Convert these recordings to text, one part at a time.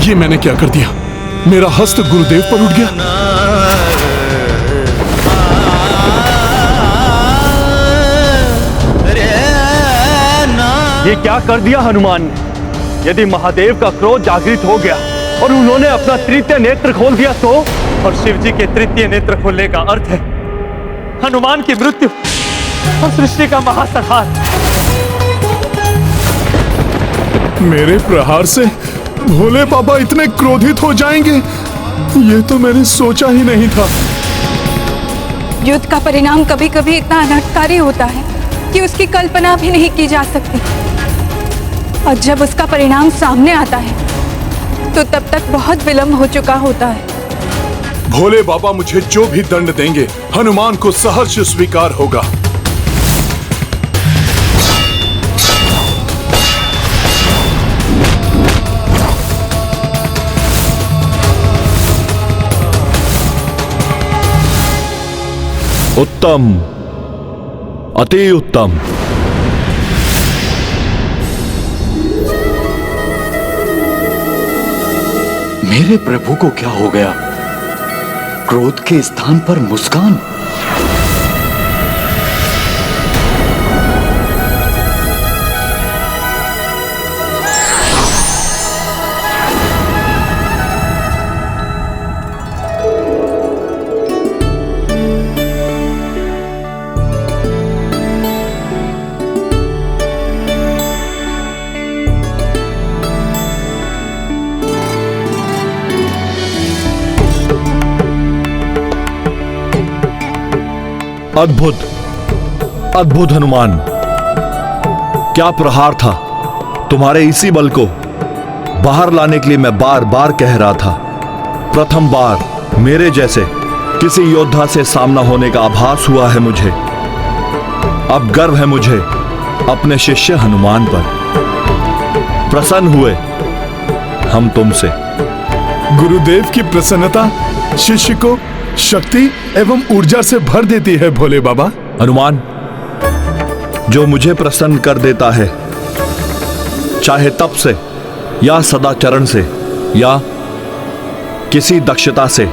ये मैंने क्या कर दिया? मेरा हस्त गुरुदेव पर उठ गया। ये क्या कर दिया हनुमान ने? यदि महादेव का क्रोध जागृत हो गया और उन्होंने अपना तृतीय नेत्र खोल दिया तो? और शिव जी के तृतीय नेत्र खोलने का अर्थ है हनुमान की मृत्यु और सृष्टि का महासंहार। मेरे प्रहार से भोले बाबा इतने क्रोधित हो जाएंगे, ये तो मैंने सोचा ही नहीं था। युद्ध का परिणाम कभी कभी इतना अनर्थकारी होता है कि उसकी कल्पना भी नहीं की जा सकती, और जब उसका परिणाम सामने आता है तो तब तक बहुत विलंब हो चुका होता है। भोले बाबा मुझे जो भी दंड देंगे हनुमान को सहर्ष स्वीकार होगा। उत्तम, अति उत्तम। मेरे प्रभु को क्या हो गया? क्रोध के स्थान पर मुस्कान। अद्भुत, अद्भुत हनुमान, क्या प्रहार था! तुम्हारे इसी बल को बाहर लाने के लिए मैं बार बार कह रहा था। प्रथम बार मेरे जैसे किसी योद्धा से सामना होने का आभास हुआ है मुझे। अब गर्व है मुझे अपने शिष्य हनुमान पर। प्रसन्न हुए हम तुमसे। गुरुदेव की प्रसन्नता शिष्य को शक्ति एवं ऊर्जा से भर देती है भोले बाबा। हनुमान, जो मुझे प्रसन्न कर देता है, चाहे तप से या सदाचरण से या किसी दक्षता से,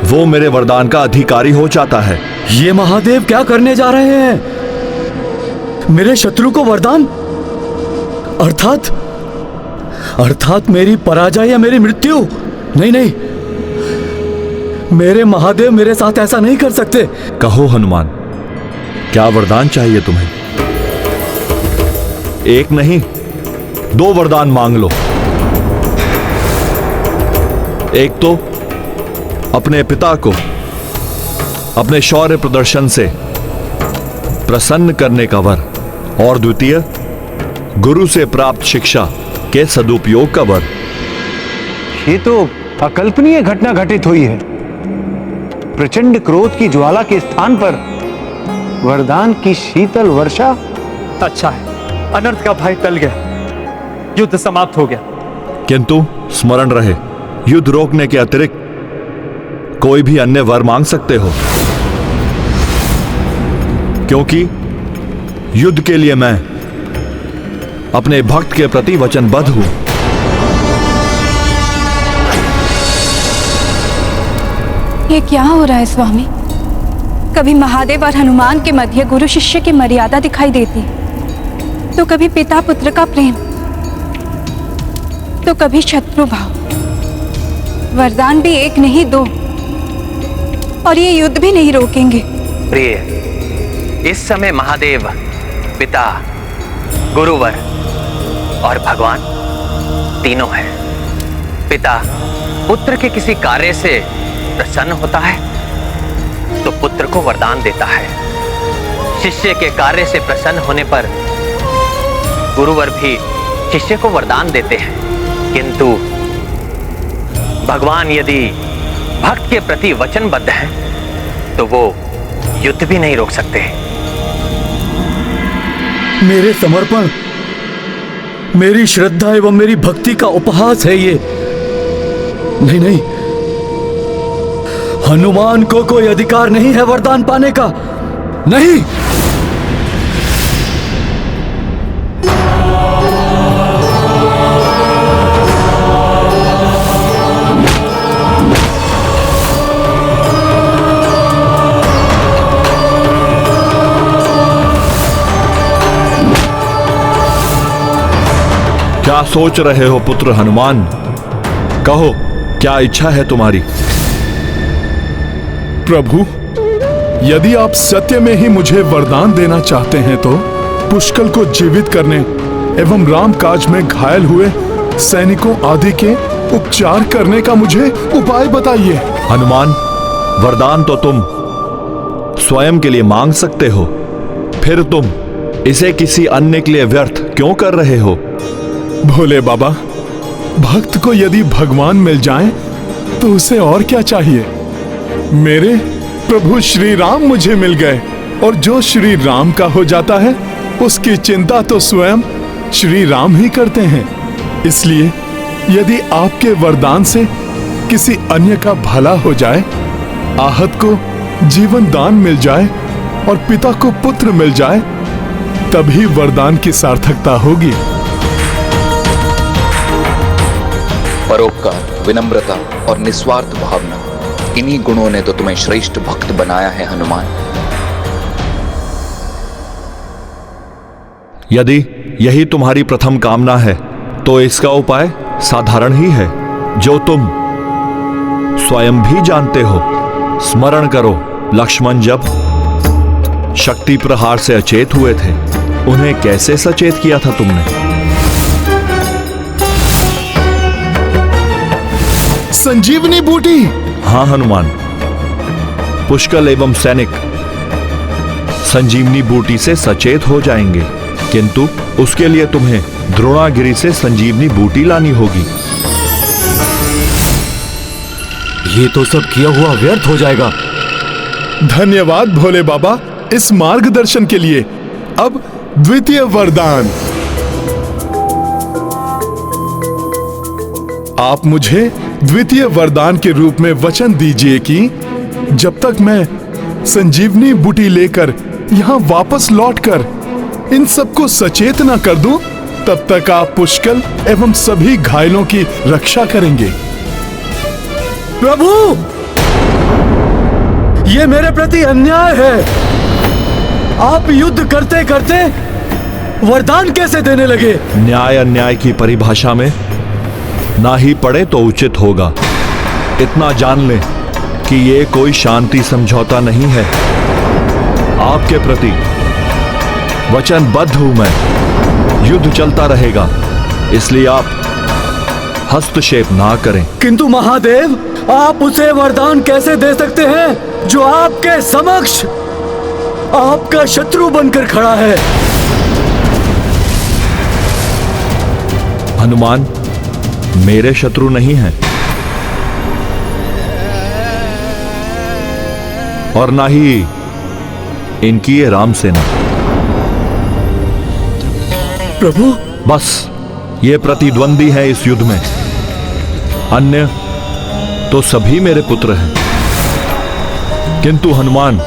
वो मेरे वरदान का अधिकारी हो जाता है। ये महादेव क्या करने जा रहे हैं? मेरे शत्रु को वरदान? अर्थात मेरी पराजय या मेरी मृत्यु? नहीं नहीं, मेरे महादेव मेरे साथ ऐसा नहीं कर सकते। कहो हनुमान, क्या वरदान चाहिए तुम्हें? एक नहीं, 2 वरदान मांग लो। एक तो अपने पिता को अपने शौर्य प्रदर्शन से प्रसन्न करने का वर, और द्वितीय गुरु से प्राप्त शिक्षा के सदुपयोग का वर। ये तो अकल्पनीय घटना घटित हुई है। प्रचंड क्रोध की ज्वाला के स्थान पर वरदान की शीतल वर्षा। अच्छा है, अनर्थ का भय टल गया, युद्ध समाप्त हो गया। किंतु स्मरण रहे, युद्ध रोकने के अतिरिक्त कोई भी अन्य वर मांग सकते हो, क्योंकि युद्ध के लिए मैं अपने भक्त के प्रति वचनबद्ध हूं। ये क्या हो रहा है स्वामी? कभी महादेव और हनुमान के मध्य गुरु शिष्य की मर्यादा दिखाई देती है, तो कभी पिता पुत्र का प्रेम, तो कभी शत्रु भाव। वरदान भी एक नहीं 2, और ये युद्ध भी नहीं रोकेंगे। प्रिय, इस समय महादेव पिता, गुरुवर और भगवान तीनों हैं। पिता पुत्र के किसी कार्य से प्रसन्न होता है तो पुत्र को वरदान देता है। शिष्य के कार्य से प्रसन्न होने पर गुरुवर भी शिष्य को वरदान देते हैं, किंतु भगवान यदि भक्त के प्रति वचनबद्ध हैं तो वो युद्ध भी नहीं रोक सकते। मेरे समर्पण, मेरी श्रद्धा एवं मेरी भक्ति का उपहास है ये। नहीं नहीं, हनुमान को कोई अधिकार नहीं है वरदान पाने का। नहीं। सोच रहे हो पुत्र हनुमान? कहो, क्या इच्छा है तुम्हारी? प्रभु, यदि आप सत्य में ही मुझे वरदान देना चाहते हैं तो पुष्कल को जीवित करने एवं राम काज में घायल हुए सैनिकों आदि के उपचार करने का मुझे उपाय बताइए। हनुमान, वरदान तो तुम स्वयं के लिए मांग सकते हो, फिर तुम इसे किसी अन्य के लिए व्यर्थ क्यों कर रहे हो? भोले बाबा, भक्त को यदि भगवान मिल जाएं, तो उसे और क्या चाहिए? मेरे प्रभु श्री राम मुझे मिल गए, और जो श्री राम का हो जाता है उसकी चिंता तो स्वयं श्री राम ही करते हैं। इसलिए यदि आपके वरदान से किसी अन्य का भला हो जाए, आहत को जीवन दान मिल जाए और पिता को पुत्र मिल जाए, तभी वरदान की सार्थकता होगी। परोपकार, विनम्रता और निस्वार्थ भावना, इन्हीं गुणों ने तो तुम्हें श्रेष्ठ भक्त बनाया है हनुमान। यदि यही तुम्हारी प्रथम कामना है तो इसका उपाय साधारण ही है, जो तुम स्वयं भी जानते हो। स्मरण करो, लक्ष्मण जब शक्ति प्रहार से अचेत हुए थे, उन्हें कैसे सचेत किया था तुमने? संजीवनी बूटी। हाँ हनुमान, पुष्कल एवं सैनिक संजीवनी बूटी से सचेत हो जाएंगे, किंतु उसके लिए तुम्हें द्रोणागिरी से संजीवनी बूटी लानी होगी। ये तो सब किया हुआ व्यर्थ हो जाएगा। धन्यवाद भोले बाबा इस मार्गदर्शन के लिए। अब द्वितीय वरदान। आप मुझे द्वितीय वरदान के रूप में वचन दीजिए कि जब तक मैं संजीवनी बूटी लेकर यहाँ वापस लौटकर इन सबको सचेत न कर दूं, तब तक आप पुष्कल एवं सभी घायलों की रक्षा करेंगे। प्रभु, ये मेरे प्रति अन्याय है। आप युद्ध करते करते वरदान कैसे देने लगे? न्याय अन्याय की परिभाषा में ना ही पड़े तो उचित होगा। इतना जान लें कि ये कोई शांति समझौता नहीं है। आपके प्रति वचनबद्ध हूं मैं। युद्ध चलता रहेगा, इसलिए आप हस्तक्षेप ना करें। किंतु महादेव, आप उसे वरदान कैसे दे सकते हैं जो आपके समक्ष आपका शत्रु बनकर खड़ा है? हनुमान मेरे शत्रु नहीं हैं, और ना ही इनकी ये राम सेना। प्रभु, बस ये प्रतिद्वंदी है इस युद्ध में, अन्य तो सभी मेरे पुत्र हैं। किंतु हनुमान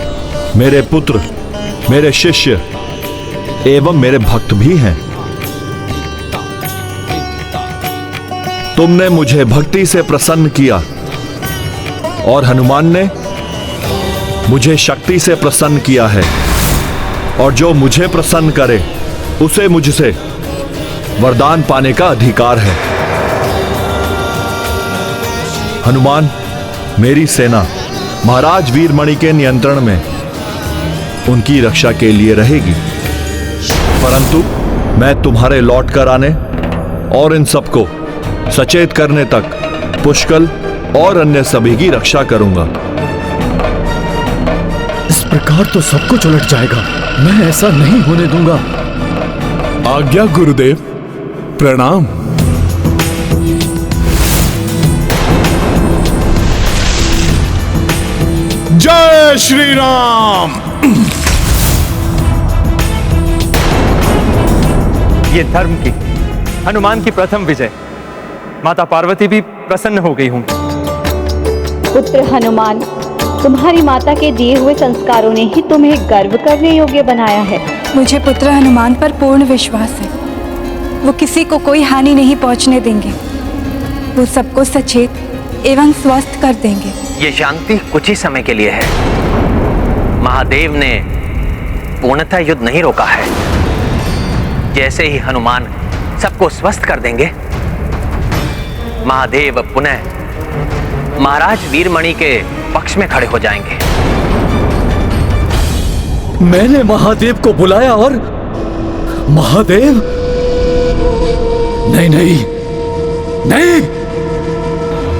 मेरे पुत्र, मेरे शिष्य एवं मेरे भक्त भी हैं। तुमने मुझे भक्ति से प्रसन्न किया और हनुमान ने मुझे शक्ति से प्रसन्न किया है, और जो मुझे प्रसन्न करे उसे मुझसे वरदान पाने का अधिकार है। हनुमान, मेरी सेना महाराज वीरमणि के नियंत्रण में उनकी रक्षा के लिए रहेगी, परंतु मैं तुम्हारे लौट कर आने और इन सबको सचेत करने तक पुष्कल और अन्य सभी की रक्षा करूंगा। इस प्रकार तो सब कुछ उलट जाएगा। मैं ऐसा नहीं होने दूंगा। आज्ञा गुरुदेव, प्रणाम। जय श्री राम। ये धर्म की, हनुमान की प्रथम विजय। माता पार्वती भी प्रसन्न हो गई होंगी। पुत्र हनुमान, तुम्हारी माता के दिए हुए संस्कारों ने ही तुम्हें गर्व करने योग्य बनाया है। मुझे पुत्र हनुमान पर पूर्ण विश्वास है। वो किसी को कोई हानि नहीं पहुंचने देंगे। वो सबको सचेत एवं स्वस्थ कर देंगे। ये शांति कुछ ही समय के लिए है। महादेव ने पूर्णतः युद्ध नहीं रोका है। जैसे ही हनुमान सबको स्वस्थ कर देंगे, महादेव पुनः महाराज वीरमणि के पक्ष में खड़े हो जाएंगे। मैंने महादेव को बुलाया और महादेव? नहीं नहीं नहीं।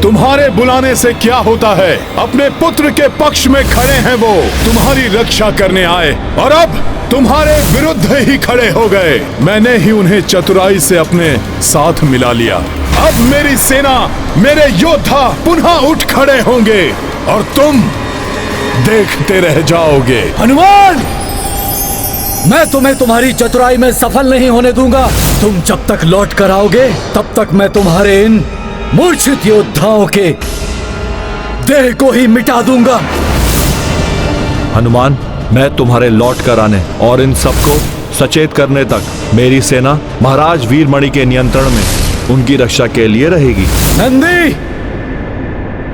तुम्हारे बुलाने से क्या होता है? अपने पुत्र के पक्ष में खड़े हैं वो, तुम्हारी रक्षा करने आए और अब तुम्हारे विरुद्ध ही खड़े हो गए। मैंने ही उन्हें चतुराई से अपने साथ मिला लिया। अब मेरी सेना, मेरे योद्धा पुनः उठ खड़े होंगे और तुम देखते रह जाओगे। हनुमान, मैं तुम्हें तुम्हारी चतुराई में सफल नहीं होने दूंगा। तुम जब तक लौट कर आओगे तब तक मैं तुम्हारे इन मूर्छित योद्धाओं के देह को ही मिटा दूंगा। हनुमान, मैं तुम्हारे लौट कर आने और इन सबको सचेत करने तक मेरी सेना महाराज वीरमणि के नियंत्रण में उनकी रक्षा के लिए रहेगी। नंदी,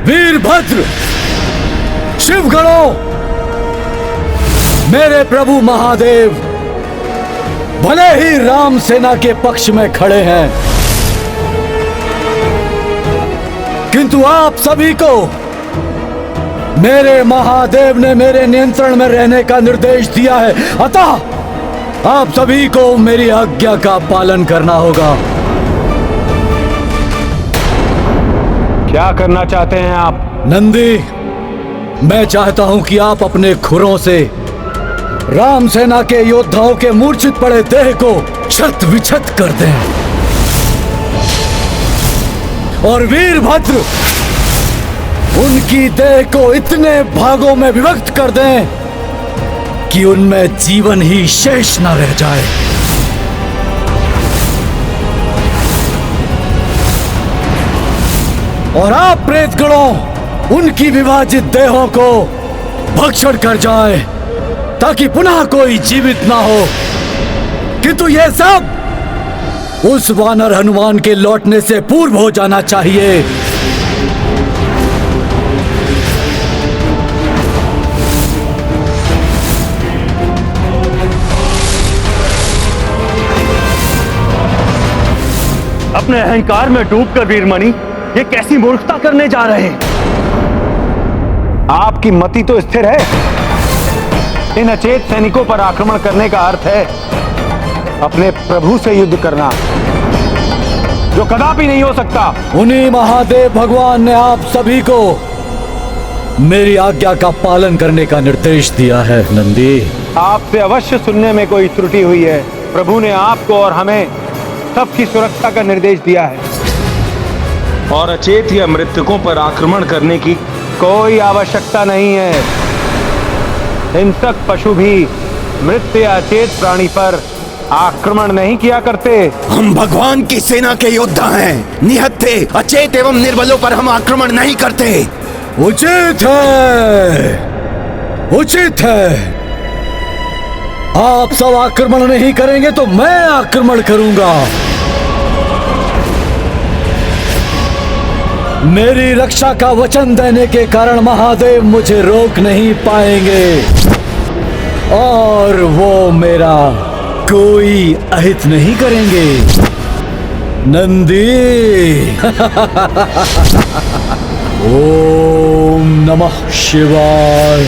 वीरभद्र, शिवगणों, मेरे प्रभु महादेव भले ही राम सेना के पक्ष में खड़े हैं, किंतु आप सभी को मेरे महादेव ने मेरे नियंत्रण में रहने का निर्देश दिया है। अतः आप सभी को मेरी आज्ञा का पालन करना होगा। क्या करना चाहते हैं आप? नंदी, मैं चाहता हूं कि आप अपने खुरों से राम सेना के योद्धाओं के मूर्छित पड़े देह को छत विछत कर दें और वीरभद्र उनकी देह को इतने भागों में विभक्त कर दें कि उनमें जीवन ही शेष न रह जाए। और आप प्रेतगणों उनकी विभाजित देहों को भक्षण कर जाए ताकि पुनः कोई जीवित ना हो। किंतु यह सब उस वानर हनुमान के लौटने से पूर्व हो जाना चाहिए। अपने अहंकार में डूबकर वीरमणि ये कैसी मूर्खता करने जा रहे हैं? आपकी मति तो स्थिर है। इन अचेत सैनिकों पर आक्रमण करने का अर्थ है अपने प्रभु से युद्ध करना, जो कदापि नहीं हो सकता। उन्हीं महादेव भगवान ने आप सभी को मेरी आज्ञा का पालन करने का निर्देश दिया है। नंदी, आपसे अवश्य सुनने में कोई त्रुटि हुई है। प्रभु ने आपको और हमें सबकी सुरक्षा का निर्देश दिया है और अचेत या मृतकों पर आक्रमण करने की कोई आवश्यकता नहीं है। हिंसक पशु भी मृत या अचेत प्राणी पर आक्रमण नहीं किया करते। हम भगवान की सेना के योद्धा हैं। निहत्थे, अचेत एवं निर्बलों पर हम आक्रमण नहीं करते। उचित है, उचित है। आप सब आक्रमण नहीं करेंगे तो मैं आक्रमण करूंगा। मेरी रक्षा का वचन देने के कारण महादेव मुझे रोक नहीं पाएंगे और वो मेरा कोई अहित नहीं करेंगे। नंदी, ओम नमः शिवाय,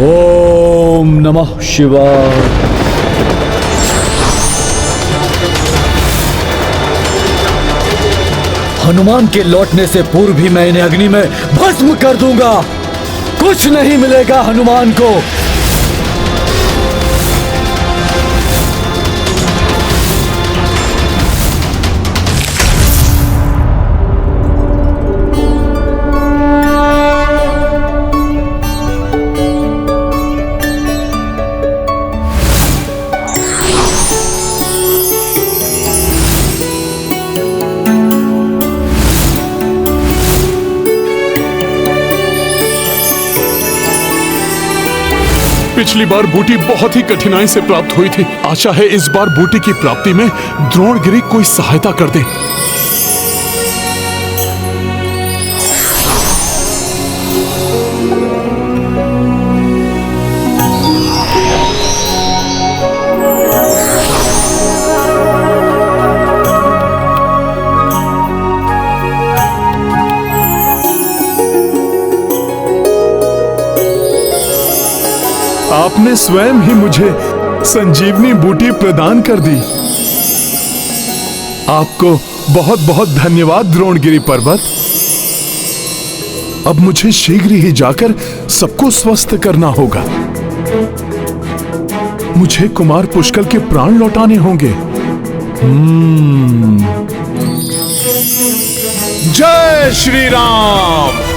ओम नमः शिवाय। हनुमान के लौटने से पूर्व भी मैं इन्हें अग्नि में भस्म कर दूंगा। कुछ नहीं मिलेगा हनुमान को। पिछली बार बूटी बहुत ही कठिनाई से प्राप्त हुई थी। आशा है इस बार बूटी की प्राप्ति में द्रोणगिरि कोई सहायता कर दे। आपने स्वयं ही मुझे संजीवनी बूटी प्रदान कर दी। आपको बहुत बहुत धन्यवाद द्रोणगिरि पर्वत। अब मुझे शीघ्र ही जाकर सबको स्वस्थ करना होगा। मुझे कुमार पुष्कल के प्राण लौटाने होंगे। जय श्री राम।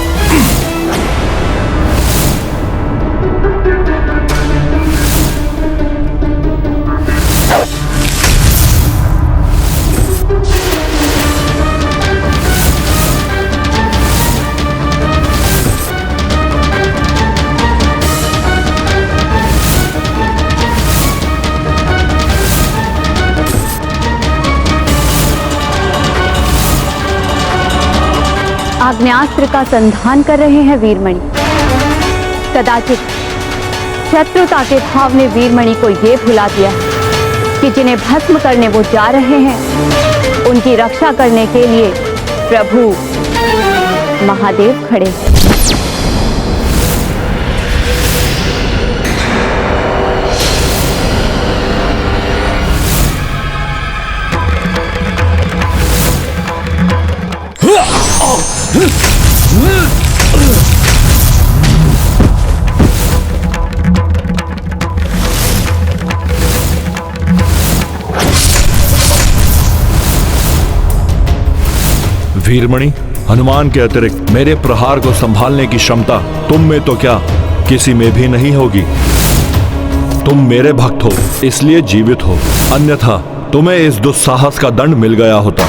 आग्नेयास्त्र का संधान कर रहे हैं वीरमणि। कदाचित शत्रुता के भाव ने वीरमणि को ये भुला दिया कि जिन्हें भस्म करने वो जा रहे हैं, उनकी रक्षा करने के लिए प्रभु महादेव खड़े हैं। वीरमणि, हनुमान के अतिरिक्त मेरे प्रहार को संभालने की क्षमता तुम में तो क्या किसी में भी नहीं होगी। तुम मेरे भक्त हो इसलिए जीवित हो, अन्यथा तुम्हें इस दुस्साहस का दंड मिल गया होता।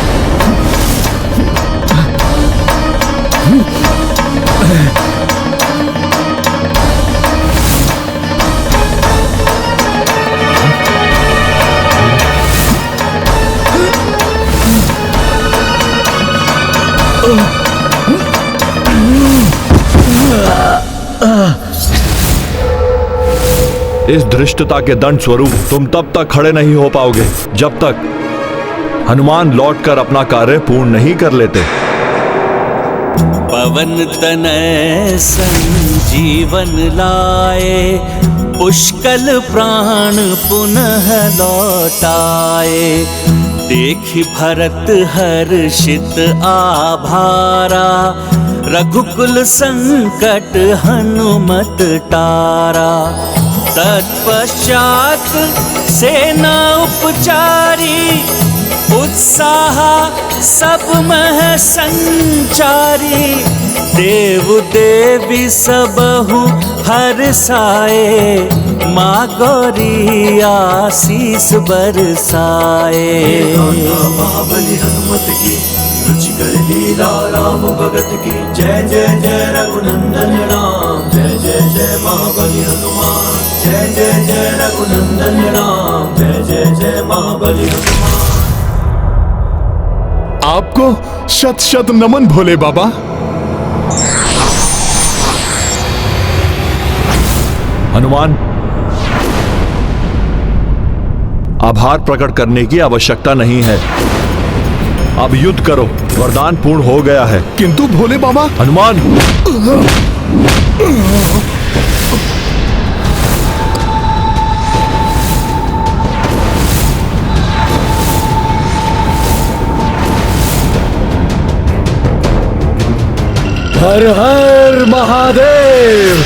इस धृष्टता के दंड स्वरूप तुम तब तक खड़े नहीं हो पाओगे जब तक हनुमान लौटकर अपना कार्य पूर्ण नहीं कर लेते। पवन तनय संजीवन लाए, पुष्कल प्राण पुनः लौटाए। देखि भरत हर्षित आभारा, रघुकुल संकट हनुमत टारा। तत्पश्चात सेना उपचारी, उत्साह सब मह संचारी। देव देवी सबहु हर्षाए, माँ गौरी आशीष बरसाए। महाबली हनुमत की रुचिकर लीला राम भगत की। जय जय जय रघुनंदन राम, जय जय जय महाबली हनुमान। जय जय जय रघुनंदन राम, जय जय जय महाबली हनुमान। आपको शत शत नमन भोले बाबा। हनुमान, आभार प्रकट करने की आवश्यकता नहीं है। अब युद्ध करो, वरदान पूर्ण हो गया है। किंतु भोले बाबा। हनुमान, हर हर महादेव।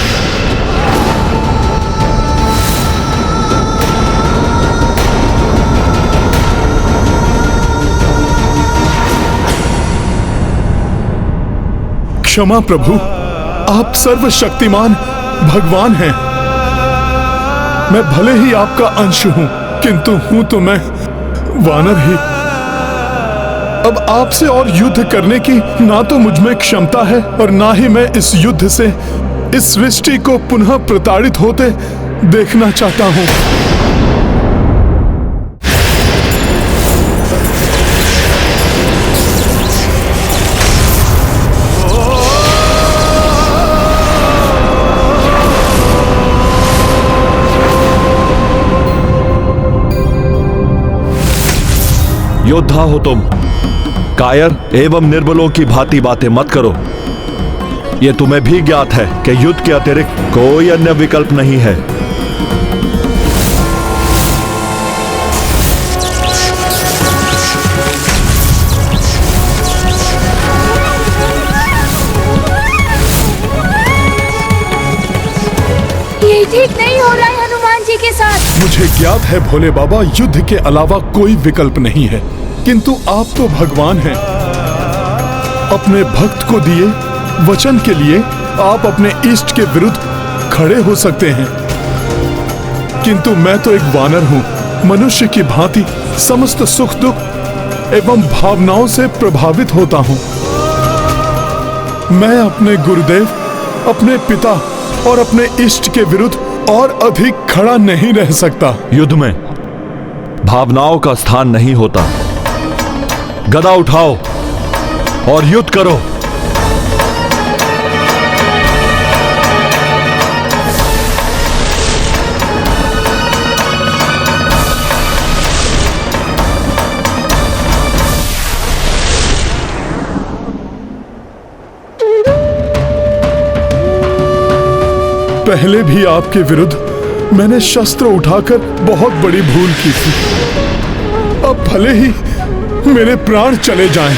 क्षमा प्रभु, आप सर्वशक्तिमान भगवान हैं। मैं भले ही आपका अंश हूं, किंतु हूं तो मैं वानर ही। अब आपसे और युद्ध करने की ना तो मुझ में क्षमता है और ना ही मैं इस युद्ध से इस सृष्टि को पुनः प्रताड़ित होते देखना चाहता हूं। योद्धा हो तुम, कायर एवं निर्बलों की भांति बातें मत करो। यह तुम्हें भी ज्ञात है कि युद्ध के अतिरिक्त कोई अन्य विकल्प नहीं है। ठीक नहीं हो रहा है हनुमान जी के साथ। मुझे ज्ञात है भोले बाबा, युद्ध के अलावा कोई विकल्प नहीं है, किंतु आप तो भगवान हैं। अपने भक्त को दिए वचन के लिए आप अपने इष्ट के विरुद्ध खड़े हो सकते हैं, किंतु मैं तो एक वानर हूं, मनुष्य की भांति समस्त सुख दुख एवं भावनाओं से प्रभावित होता हूं। मैं अपने गुरुदेव, अपने पिता और अपने इष्ट के विरुद्ध और अधिक खड़ा नहीं रह सकता। युद्ध में भावनाओं का स्थान नहीं होता। गदा उठाओ और युद्ध करो। पहले भी आपके विरुद्ध मैंने शस्त्र उठाकर बहुत बड़ी भूल की थी। अब भले ही मेरे प्राण चले जाएं,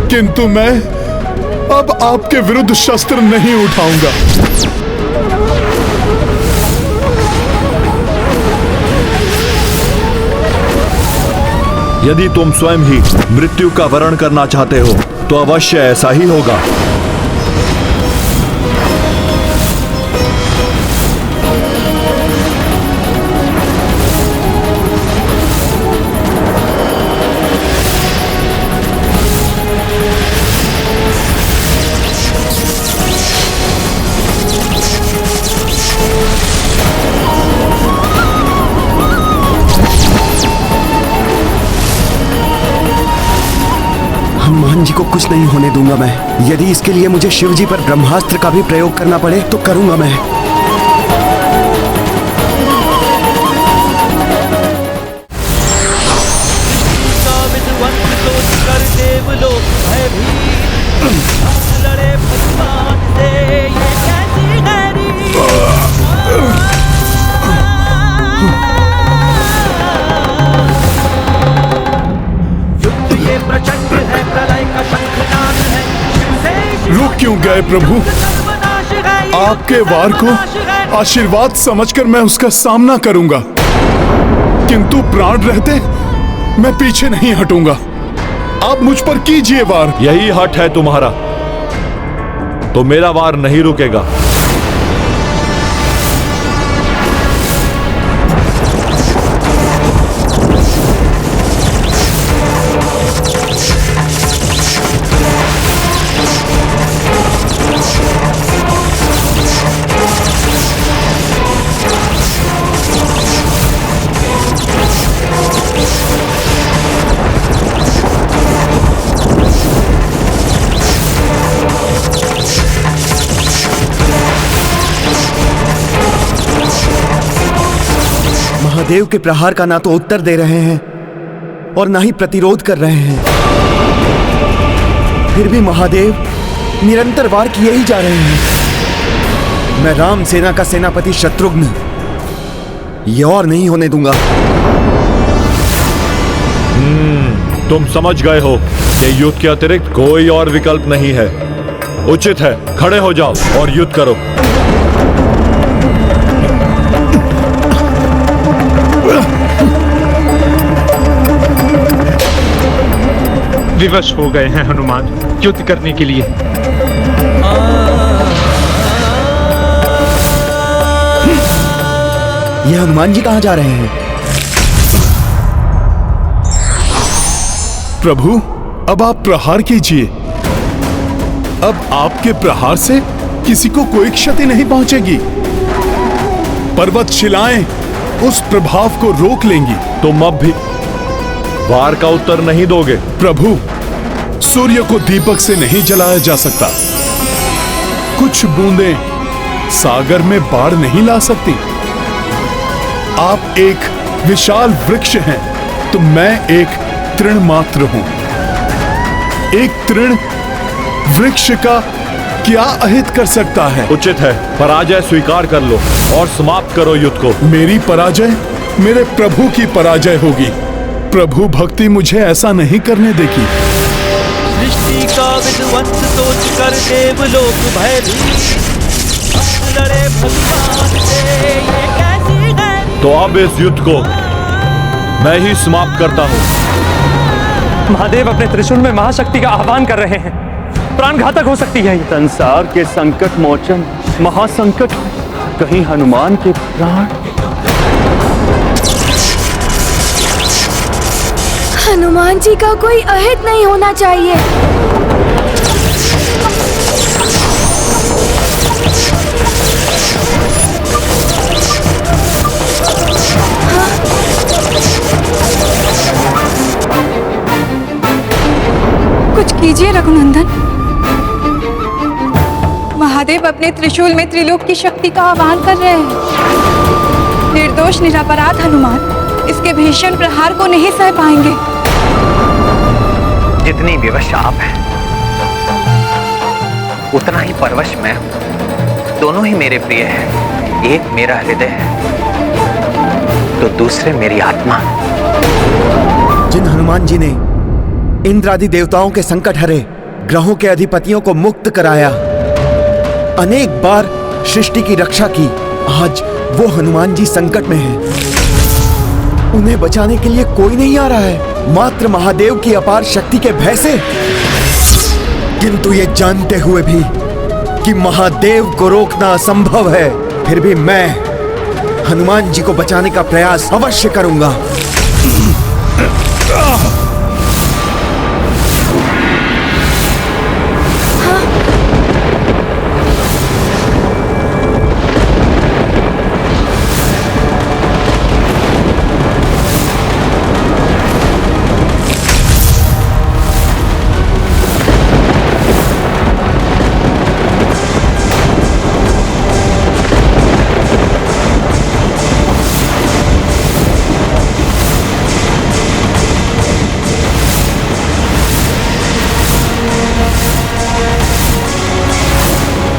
किंतु मैं अब आपके विरुद्ध शस्त्र नहीं उठाऊंगा। यदि तुम स्वयं ही मृत्यु का वरण करना चाहते हो तो अवश्य ऐसा ही होगा। हनुमान जी को कुछ नहीं होने दूंगा मैं। यदि इसके लिए मुझे शिव जी पर ब्रह्मास्त्र का भी प्रयोग करना पड़े तो करूंगा मैं। रुक क्यों गए प्रभु? आपके वार को आशीर्वाद समझकर मैं उसका सामना करूंगा, किंतु प्राण रहते मैं पीछे नहीं हटूंगा। आप मुझ पर कीजिए वार। यही हठ है तुम्हारा तो मेरा वार नहीं रुकेगा। महादेव के प्रहार का ना तो उत्तर दे रहे हैं और ना ही प्रतिरोध कर रहे हैं। फिर भी महादेव निरंतर वार किए ही जा रहे हैं। मैं राम सेना का सेनापति शत्रुघ्न ये और नहीं होने दूंगा। तुम समझ गए हो कि युद्ध के अतिरिक्त कोई और विकल्प नहीं है। उचित है, खड़े हो जाओ और युद्ध करो। विवश हो गए हैं हनुमान युद्ध करने के लिए। ये हनुमान जी कहां जा रहे हैं? प्रभु, अब आप प्रहार कीजिए। अब आपके प्रहार से किसी को कोई क्षति नहीं पहुंचेगी। पर्वत शिलाएं उस प्रभाव को रोक लेंगी। तुम अब भी वार का उत्तर नहीं दोगे? प्रभु, सूर्य को दीपक से नहीं जलाया जा सकता। कुछ बूंदें सागर में बाढ़ नहीं ला सकती। आप एक विशाल वृक्ष हैं तो मैं एक तृण मात्र हूं। एक तृण वृक्ष का क्या अहित कर सकता है? उचित है, पराजय स्वीकार कर लो और समाप्त करो युद्ध को। मेरी पराजय मेरे प्रभु की पराजय होगी। प्रभु भक्ति मुझे ऐसा नहीं करने देगी। सृष्टि का विध्वंस सोच कर देवलोक भयभीत, लड़े भगवान से, ये कैसी गैरी। तो अब इस युद्ध को मैं ही समाप्त करता हूं। महादेव अपने त्रिशूल में महाशक्ति का आह्वान कर रहे हैं। प्राणघातक हो सकती है ये। संसार के संकट मोचन महासंकट, कहीं हनुमान के प्राण। हनुमान जी का कोई अहित नहीं होना चाहिए। कुछ कीजिए रघुनंदन। महादेव अपने त्रिशूल में त्रिलोक की शक्ति का आह्वान कर रहे हैं। निर्दोष निरपराध हनुमान इसके भीषण प्रहार को नहीं सह पाएंगे। जितनी विवश आप हैं, उतना ही परवश मैं हूं। दोनों ही मेरे प्रिय हैं। एक मेरा हृदय है तो दूसरे मेरी आत्मा। जिन हनुमान जी ने इंद्र आदि देवताओं के संकट हरे, ग्रहों के अधिपतियों को मुक्त कराया, अनेक बार सृष्टि की रक्षा की, आज वो हनुमान जी संकट में हैं। उन्हें बचाने के लिए कोई नहीं आ रहा है, मात्र महादेव की अपार शक्ति के भय से। किंतु ये जानते हुए भी कि महादेव को रोकना असंभव है, फिर भी मैं हनुमान जी को बचाने का प्रयास अवश्य करूंगा।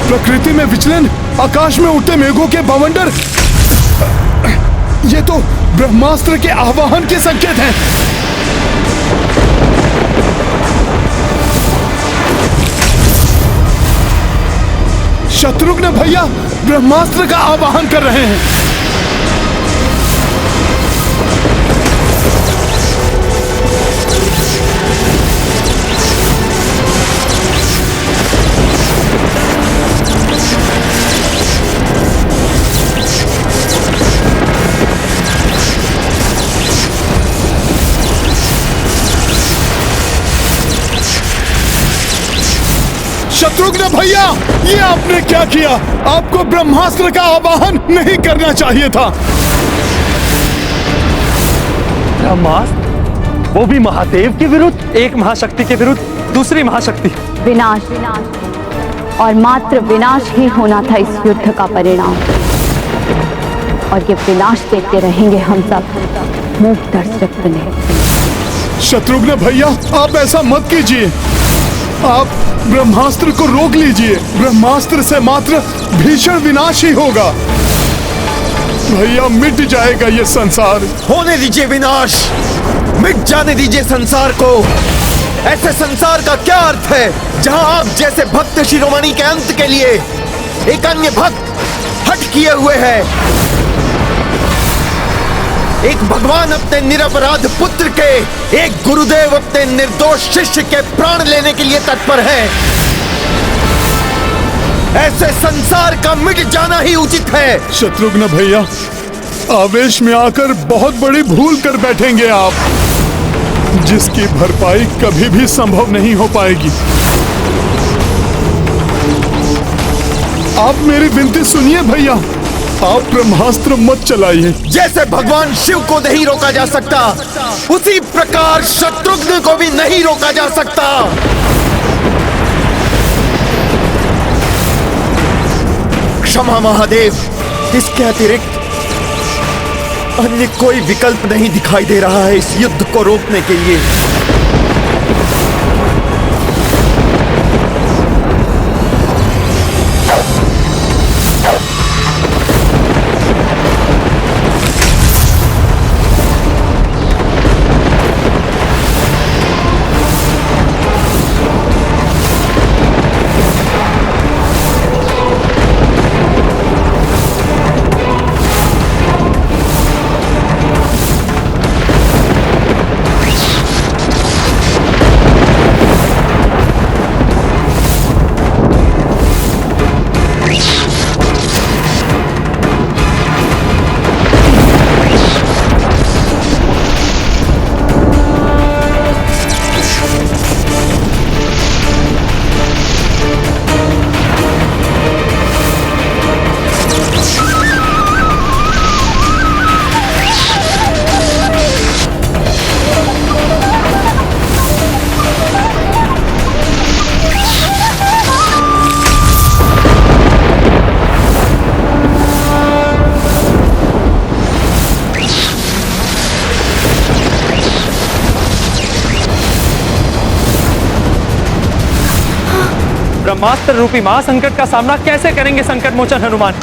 प्रकृति में विचलन, आकाश में उठते मेघों के बवंडर, ये तो ब्रह्मास्त्र के आह्वान के संकेत हैं। शत्रुघ्न भैया ब्रह्मास्त्र का आह्वान कर रहे हैं। शत्रुघ्न भैया, ये आपने क्या किया? आपको ब्रह्मास्त्र का आवाहन नहीं करना चाहिए था। ब्रह्मास्त्र, वो भी महादेव के विरुद्ध? एक महाशक्ति के विरुद्ध दूसरी महाशक्ति। विनाश और मात्र विनाश ही होना था इस युद्ध का परिणाम। और ये विनाश देखते रहेंगे हम सब मूक दर्शक बने। शत्रुघ्न भैया, आप ऐसा मत कीजिए। आप ब्रह्मास्त्र को रोक लीजिए। ब्रह्मास्त्र से मात्र भीषण विनाश ही होगा। भैया, मिट जाएगा ये संसार। होने दीजिए विनाश, मिट जाने दीजिए संसार को। ऐसे संसार का क्या अर्थ है जहां आप जैसे भक्त शिरोमणि के अंत के लिए एक अन्य भक्त हट किए हुए है। एक भगवान अपने निरपराध पुत्र के, एक गुरुदेव अपने निर्दोष शिष्य के प्राण लेने के लिए तत्पर है। ऐसे संसार का मिट जाना ही उचित है। शत्रुघ्न भैया, आवेश में आकर बहुत बड़ी भूल कर बैठेंगे आप, जिसकी भरपाई कभी भी संभव नहीं हो पाएगी। आप मेरी विनती सुनिए भैया, आप ब्रह्मास्त्र मत चलाइए। जैसे भगवान शिव को नहीं रोका जा सकता, उसी प्रकार शत्रुघ्न को भी नहीं रोका जा सकता। क्षमा महादेव, इसके अतिरिक्त अन्य कोई विकल्प नहीं दिखाई दे रहा है इस युद्ध को रोकने के लिए। ब्रह्मास्त्र रूपी महासंकट का सामना कैसे करेंगे संकट मोचन हनुमान?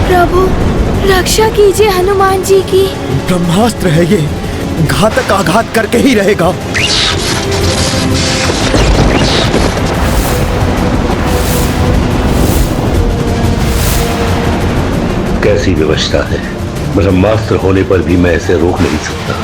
प्रभु रक्षा कीजिए हनुमान जी की। ब्रह्मास्त्र है ये, घातक आघात करके ही रहेगा। कैसी व्यवस्था है, ब्रह्मास्त्र होने पर भी मैं इसे रोक नहीं सकता।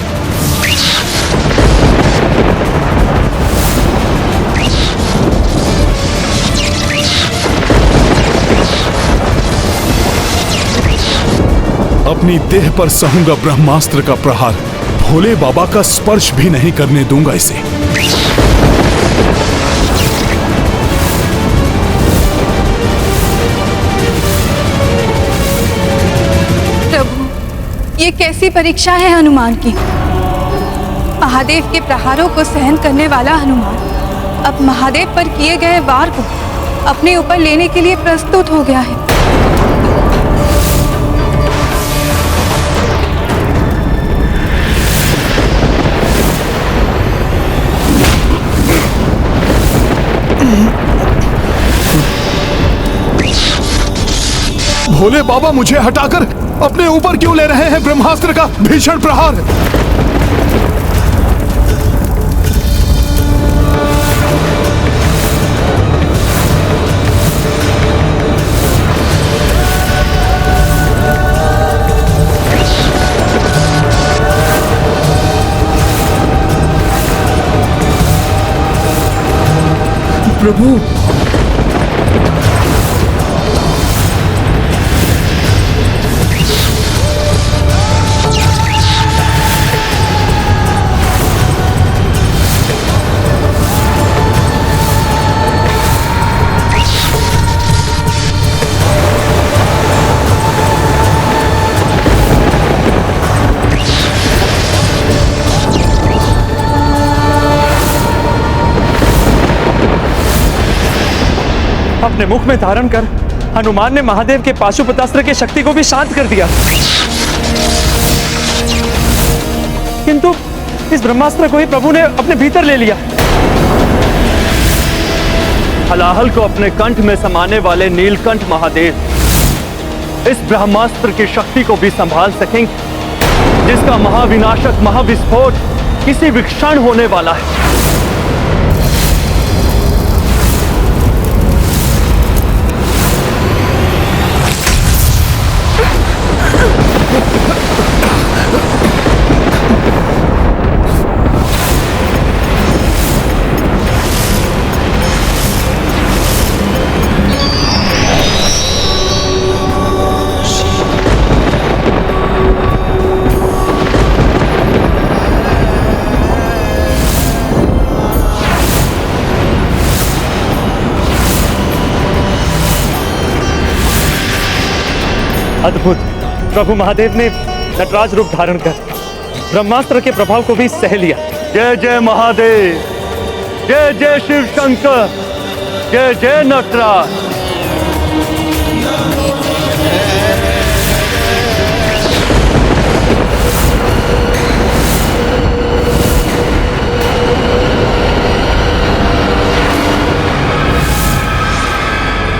अपनी देह पर सहूंगा ब्रह्मास्त्र का प्रहार, भोले बाबा का स्पर्श भी नहीं करने दूंगा इसे। ये कैसी परीक्षा है हनुमान की? महादेव के प्रहारों को सहन करने वाला हनुमान अब महादेव पर किए गए वार को अपने ऊपर लेने के लिए प्रस्तुत हो गया है। भोले बाबा मुझे हटाकर अपने ऊपर क्यों ले रहे हैं ब्रह्मास्त्र का भीषण प्रहार? प्रभु अपने मुख में धारण कर हनुमान ने महादेव के पाशुपतास्त्र की शक्ति को भी शांत कर दिया, किंतु इस ब्रह्मास्त्र को ही प्रभु ने अपने भीतर ले लिया। हलाहल को अपने कंठ में समाने वाले नीलकंठ महादेव इस ब्रह्मास्त्र की शक्ति को भी संभाल सकेंगे, जिसका महाविनाशक महाविस्फोट किसी भी क्षण होने वाला है। अद्भुत! प्रभु महादेव ने नटराज रूप धारण कर ब्रह्मास्त्र के प्रभाव को भी सह लिया। जय जय महादेव, जय जय शिव शंकर, जय जय नटराज।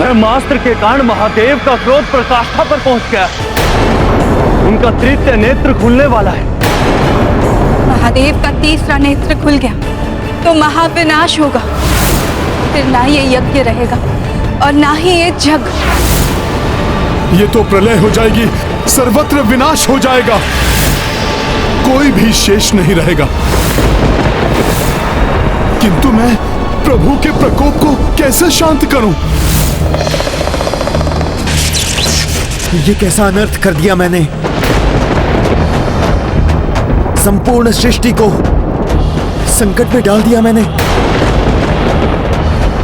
ब्रह्मास्त्र के कारण महादेव का क्रोध प्रकाष्ठा पर पहुंच गया, उनका तृतीय नेत्र खुलने वाला है। महादेव का तीसरा नेत्र खुल गया तो महाविनाश होगा, फिर ना ये यज्ञ रहेगा और ना ही ये जग। ये तो प्रलय हो जाएगी, सर्वत्र विनाश हो जाएगा, कोई भी शेष नहीं रहेगा। किंतु मैं प्रभु के प्रकोप को कैसे शांत करूं? ये कैसा अनर्थ कर दिया मैंने? संपूर्ण सृष्टि को संकट में डाल दिया मैंने।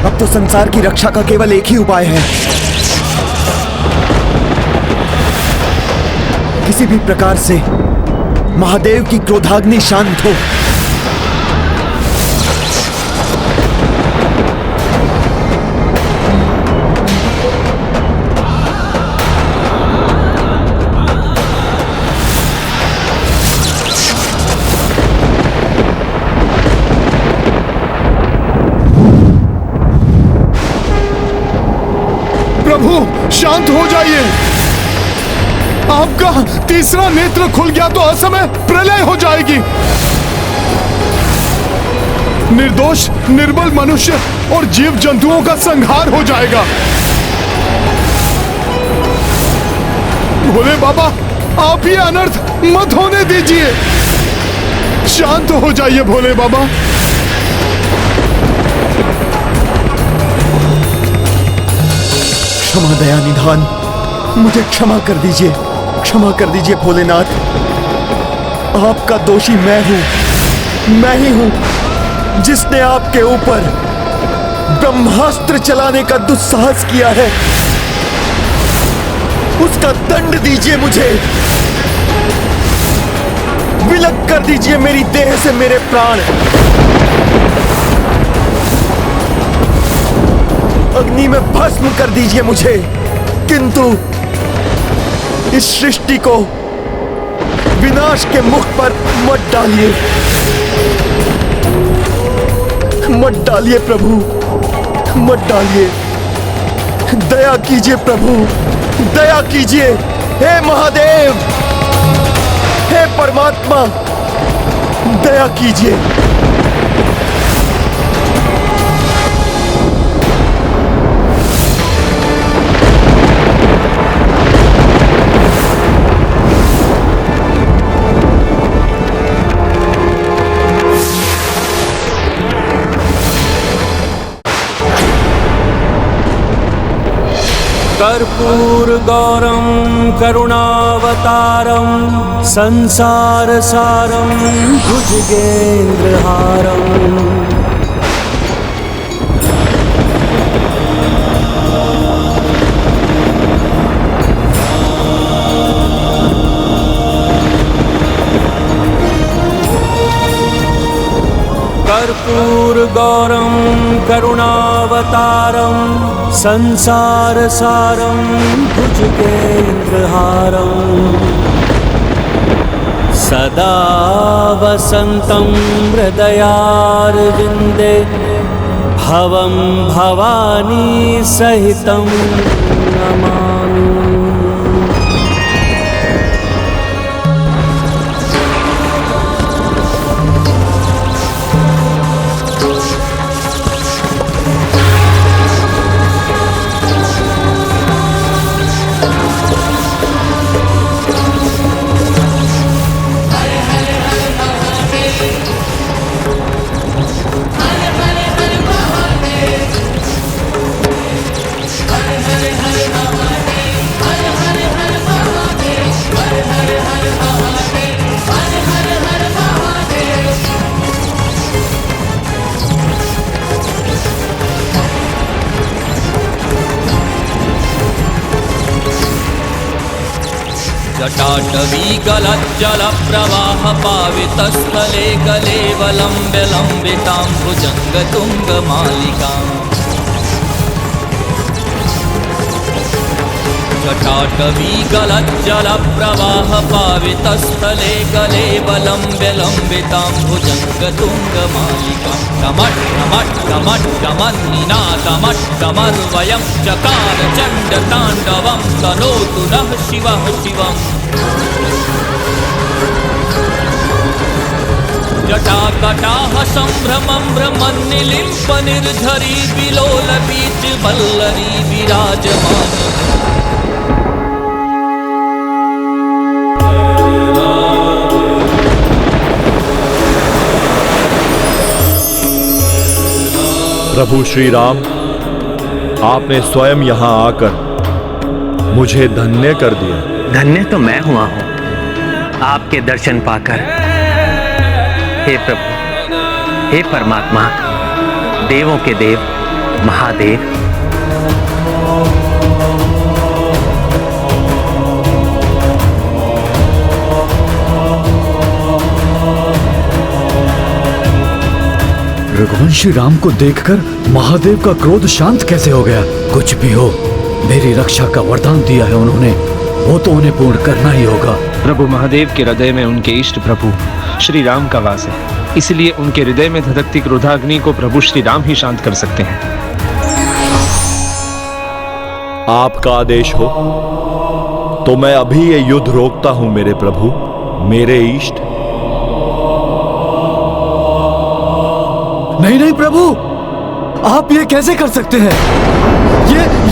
अब तो संसार की रक्षा का केवल एक ही उपाय है, किसी भी प्रकार से महादेव की क्रोधाग्नि शांत हो। प्रभु शांत हो जाइए। आपका तीसरा नेत्र खुल गया तो असमय प्रलय हो जाएगी। निर्दोष निर्बल मनुष्य और जीव जंतुओं का संहार हो जाएगा। भोले बाबा, आप ये अनर्थ मत होने दीजिए। शांत हो जाइए भोले बाबा। क्षमा दया निधान, मुझे क्षमा कर दीजिए, क्षमा कर दीजिए भोलेनाथ। आपका दोषी मैं हूं, मैं ही हूं जिसने आपके ऊपर ब्रह्मास्त्र चलाने का दुस्साहस किया है। उसका दंड दीजिए मुझे, विलग कर दीजिए मेरी देह से मेरे प्राण। अग्नि में भस्म कर दीजिए मुझे, किंतु इस सृष्टि को विनाश के मुख पर मत डालिए, मत डालिए प्रभु, मत डालिए। दया कीजिए प्रभु, दया कीजिए। हे महादेव, हे परमात्मा, दया कीजिए। कर्पूरगौरं करुणावतारं संसारसारं भुजगेन्द्रहारम् कर्पूरगौरं करुणावतारं संसारसारं भुजगेन्द्रहारम् सदा वसन्तं हृदयारविन्दे भवं भवानी सहितं नमामि। जटाटवीगलज्जलप्रवाह पावितस्थले कलेवलम्ब्य लम्बितां भुजङ्गतुङ्गमालिकाम् जटाटवीगलज्जलप्रवाह पावितस्थले कलेवलम्ब्य लम्बितां भुजङ्गतुङ्गमालिकां टमट्टमट्टमट्टमन्निनादमट्टमर्वयं चकार चण्डताण्डवं तनोतु नः शिवः शिवम् जटाकटाह सम्भ्रमं भ्रमन्निलिम्प निर्झरी विलोलबीज वल्लरी विराजमानी प्रभु श्री राम, आपने स्वयं यहाँ आकर मुझे धन्य कर दिया। धन्य तो मैं हुआ हूं आपके दर्शन पाकर। हे प्रभु, हे परमात्मा, देवों के देव महादेव, रघुवंशी राम को देखकर महादेव का क्रोध शांत कैसे हो गया? कुछ भी हो, मेरी रक्षा का वरदान दिया है उन्होंने, वो तो उन्हें पूर्ण करना ही होगा। प्रभु महादेव के हृदय में उनके इष्ट प्रभु श्री राम का वास है, इसलिए उनके हृदय में धधकती क्रोधाग्नि को प्रभु श्री राम ही शांत कर सकते हैं। आपका आदेश हो तो मैं अभी ये युद्ध रोकता हूं मेरे प्रभु, मेरे इष्ट। नहीं नहीं प्रभु, आप ये कैसे कर सकते हैं?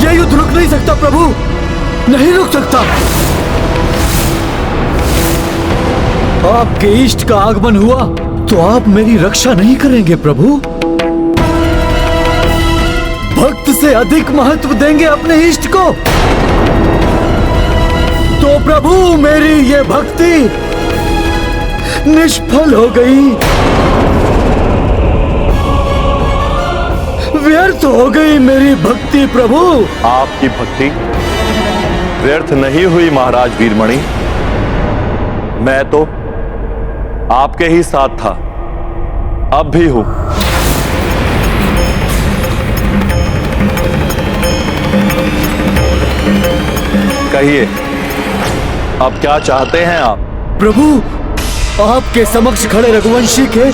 ये युद्ध रुक नहीं सकता प्रभु, नहीं रुक सकता। आपके इष्ट का आगमन हुआ तो आप मेरी रक्षा नहीं करेंगे प्रभु? भक्त से अधिक महत्व देंगे अपने इष्ट को? तो प्रभु मेरी ये भक्ति निष्फल हो गई, व्यर्थ हो गई मेरी भक्ति प्रभु। आपकी भक्ति व्यर्थ नहीं हुई महाराज वीरमणि, मैं तो आपके ही साथ था, अब भी हूं। कहिए, अब क्या चाहते हैं आप? प्रभु, आपके समक्ष खड़े रघुवंशी के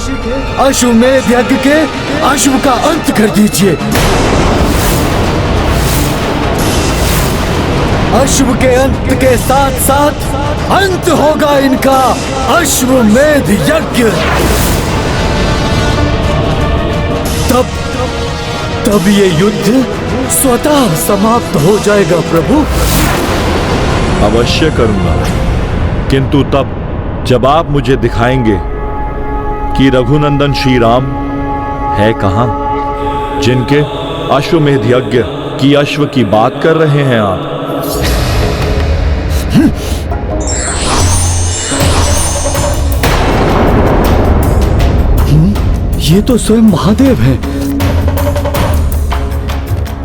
अश्वमेध यज्ञ के अश्व का अंत कर दीजिए। अश्व के अंत के साथ साथ अंत होगा इनका अश्वमेध यज्ञ। तब ये युद्ध स्वतः समाप्त हो जाएगा प्रभु। अवश्य करूंगा, किंतु तब जब आप मुझे दिखाएंगे कि रघुनंदन श्री राम है कहां, जिनके अश्वमेध यज्ञ की अश्व की बात कर रहे हैं आप। ये तो स्वयं महादेव हैं,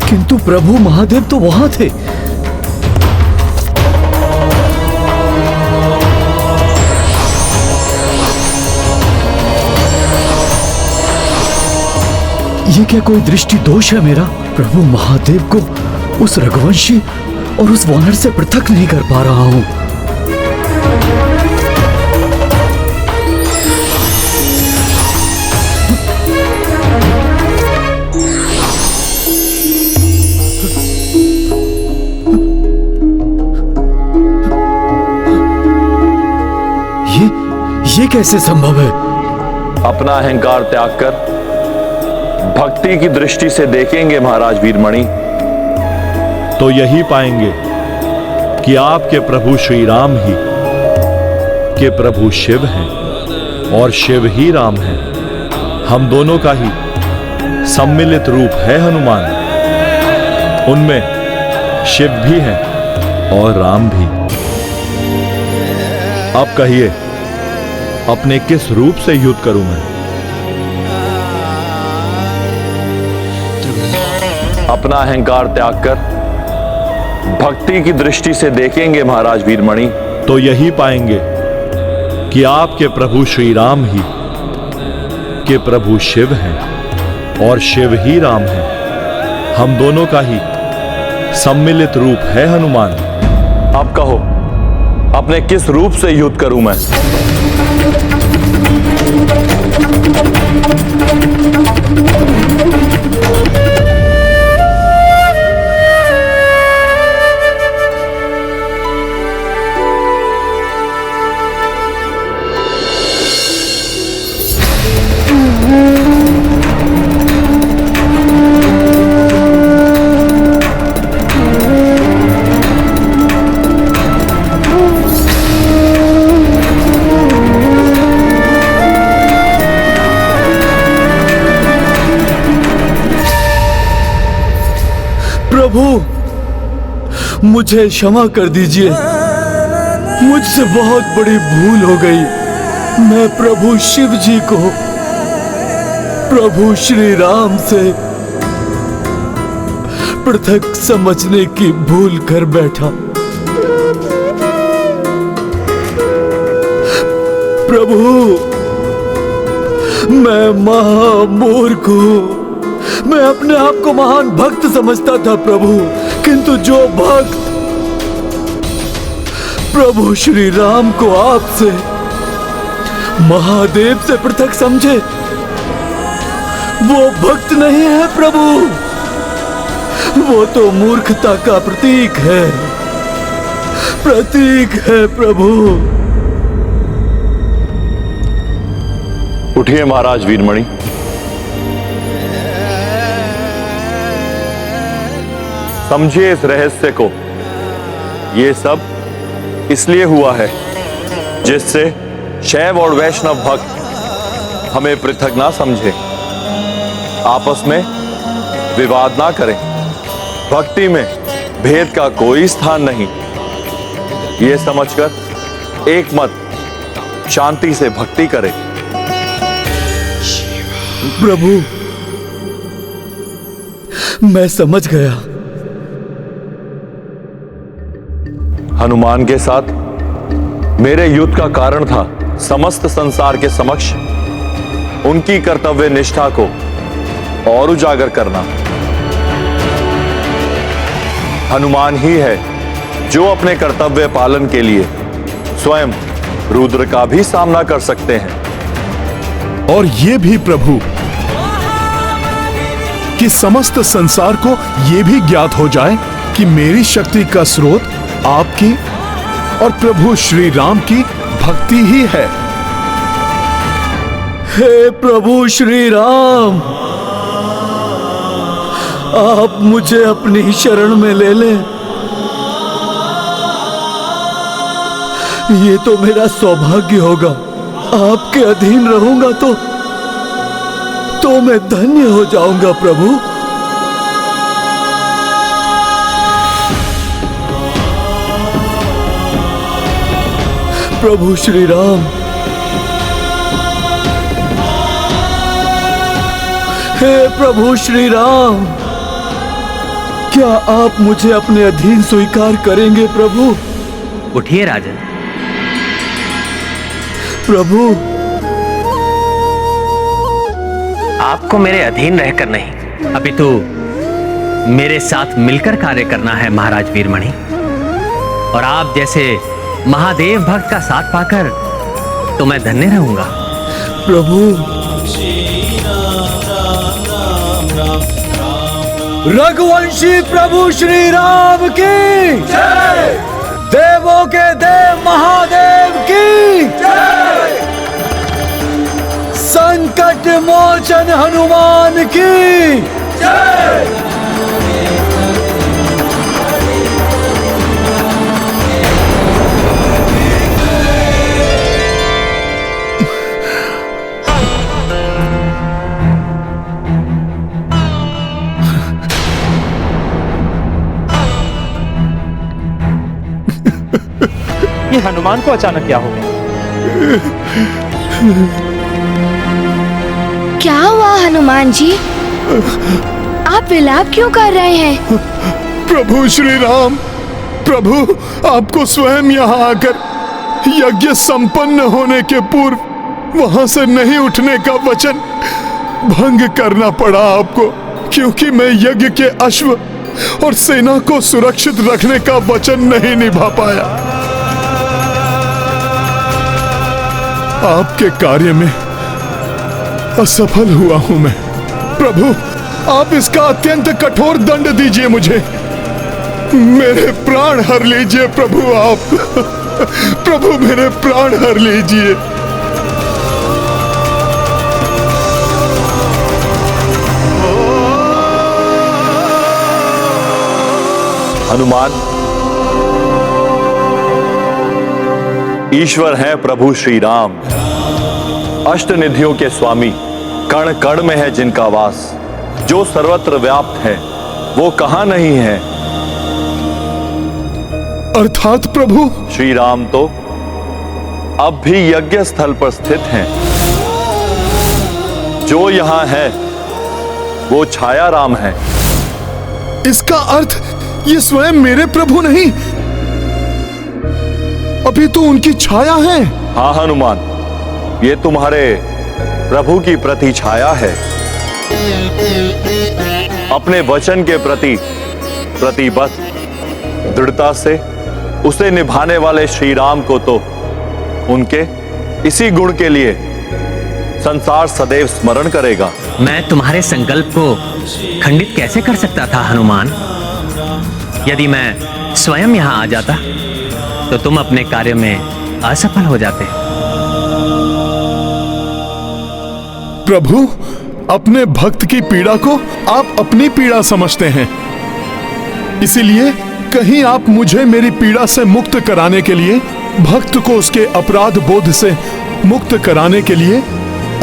किंतु प्रभु महादेव तो वहां थे। ये क्या कोई दृष्टि दोष है मेरा? प्रभु महादेव को उस रघुवंशी और उस वानर से पृथक नहीं कर पा रहा हूं। ये कैसे संभव है? अपना अहंकार त्याग कर भक्ति की दृष्टि से देखेंगे महाराज वीरमणि, तो यही पाएंगे कि आपके प्रभु श्री राम ही के प्रभु शिव हैं और शिव ही राम हैं। हम दोनों का ही सम्मिलित रूप है हनुमान, उनमें शिव भी है और राम भी। अब कहिए, अपने किस रूप से युद्ध करूं मैं? अपना अहंकार त्याग कर भक्ति की दृष्टि से देखेंगे महाराज वीरमणि, तो यही पाएंगे कि आपके प्रभु श्री राम ही के प्रभु शिव हैं और शिव ही राम हैं। हम दोनों का ही सम्मिलित रूप है हनुमान। अब कहो, अपने किस रूप से युद्ध करूं मैं? प्रभु, मुझे क्षमा कर दीजिए, मुझसे बहुत बड़ी भूल हो गई। मैं प्रभु शिव जी को प्रभु श्री राम से पृथक समझने की भूल कर बैठा। प्रभु, मैं महामूर्ख हूं। मैं अपने आप को महान भक्त समझता था प्रभु, किंतु जो भक्त प्रभु श्री राम को आपसे महादेव से पृथक समझे, वो भक्त नहीं है प्रभु, वो तो मूर्खता का प्रतीक है, प्रभु। उठिए महाराज वीरमणि। समझिए इस रहस्य को। ये सब इसलिए हुआ है जिससे शैव और वैष्णव भक्त हमें पृथक ना समझे, आपस में विवाद ना करें। भक्ति में भेद का कोई स्थान नहीं, ये समझकर एक मत शांति से भक्ति करें। प्रभु, मैं समझ गया। हनुमान के साथ मेरे युद्ध का कारण था समस्त संसार के समक्ष उनकी कर्तव्य निष्ठा को और उजागर करना। हनुमान ही है जो अपने कर्तव्य पालन के लिए स्वयं रुद्र का भी सामना कर सकते हैं। और ये भी प्रभु कि समस्त संसार को ये भी ज्ञात हो जाए कि मेरी शक्ति का स्रोत आपकी और प्रभु श्री राम की भक्ति ही है। हे प्रभु श्री राम, आप मुझे अपनी शरण में ले लें। ये तो मेरा सौभाग्य होगा। आपके अधीन रहूंगा तो मैं धन्य हो जाऊंगा प्रभु। प्रभु श्री राम, हे प्रभु श्री राम, क्या आप मुझे अपने अधीन स्वीकार करेंगे प्रभु? उठिए राजन। प्रभु, आपको मेरे अधीन रहकर नहीं, अपितु मेरे साथ मिलकर कार्य करना है महाराज वीरमणि। और आप जैसे महादेव भक्त का साथ पाकर तो मैं धन्य रहूंगा। प्रभु, रघुवंशी प्रभु श्री राम की जय, देवों के देव महादेव की जय, संकट मोचन हनुमान की जय। ये हनुमान को अचानक क्या हो गया? क्या हुआ हनुमान जी? आप विलाप क्यों कर रहे हैं? प्रभु श्री राम, प्रभु आपको स्वयं यहाँ आकर यज्ञ संपन्न होने के पूर्व वहां से नहीं उठने का वचन भंग करना पड़ा आपको, क्योंकि मैं यज्ञ के अश्व और सेना को सुरक्षित रखने का वचन नहीं निभा पाया। आपके कार्य में असफल हुआ हूं मैं। प्रभु, आप इसका अत्यंत कठोर दंड दीजिए मुझे। मेरे प्राण हर लीजिए प्रभु आप। प्रभु मेरे प्राण हर लीजिए। हनुमान, ईश्वर है प्रभु श्री राम, अष्टनिधियों के स्वामी, कण कण में है जिनका वास, जो सर्वत्र व्याप्त है वो कहां नहीं है। अर्थात प्रभु श्री राम तो अब भी यज्ञ स्थल पर स्थित हैं। जो यहां है वो छाया राम है। इसका अर्थ ये स्वयं मेरे प्रभु नहीं, अभी तो उनकी छाया है। हाँ हनुमान, ये तुम्हारे प्रभु की प्रति छाया है। अपने वचन के प्रति प्रतिबद्ध दृढ़ता से उसे निभाने वाले श्री राम को तो उनके इसी गुण के लिए संसार सदैव स्मरण करेगा। मैं तुम्हारे संकल्प को खंडित कैसे कर सकता था हनुमान? यदि मैं स्वयं यहाँ आ जाता तो तुम अपने कार्य में असफल हो जाते। प्रभु, अपने भक्त की पीड़ा को आप अपनी पीड़ा समझते हैं, इसीलिए कहीं आप मुझे मेरी पीड़ा से मुक्त कराने के लिए, भक्त को उसके अपराध बोध से मुक्त कराने के लिए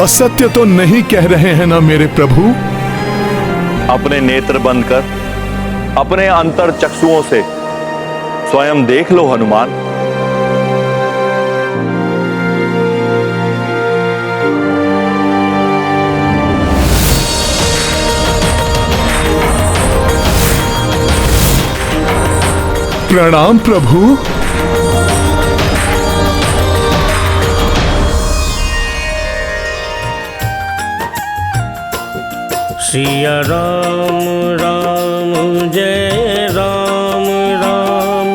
असत्य तो नहीं कह रहे हैं ना मेरे प्रभु? अपने नेत्र बंद कर अपने अंतर चक्षुओं से स्वयं देख लो हनुमान। प्रणाम प्रभु। सिया राम राम जय राम राम,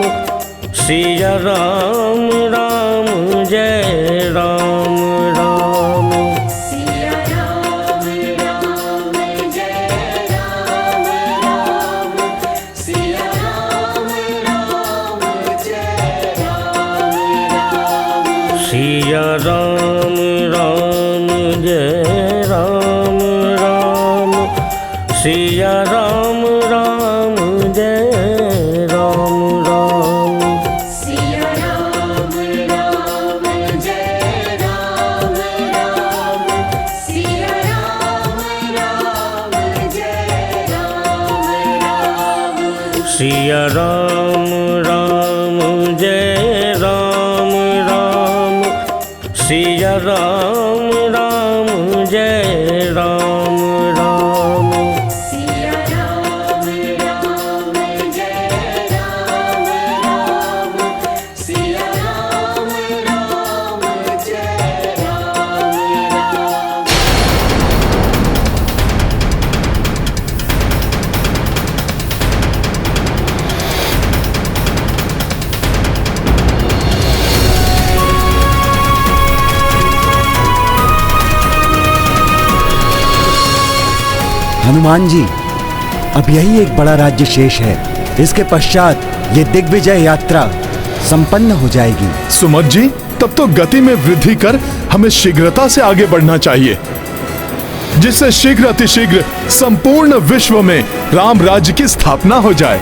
सिया राम राम जय राम राम, सिया राम राम जय राम राम, सिया राम राम जय राम राम, सिया राम राम जय राम राम, सिया राम राम जय राम राम, सिया राम राम जय राम राम, सिया राम राम जय राम राम, सिया राम राम जय राम राम, सिया राम राम जय राम राम, सिया राम राम जय राम राम, सिया राम राम जय राम राम। हनुमान जी, अब यही एक बड़ा राज्य शेष है। इसके पश्चात ये दिग्विजय यात्रा संपन्न हो जाएगी। सुमत जी, तब तो गति में वृद्धि कर हमें शीघ्रता से आगे बढ़ना चाहिए, जिससे शीघ्र अतिशीघ्र संपूर्ण विश्व में राम राज्य की स्थापना हो जाए।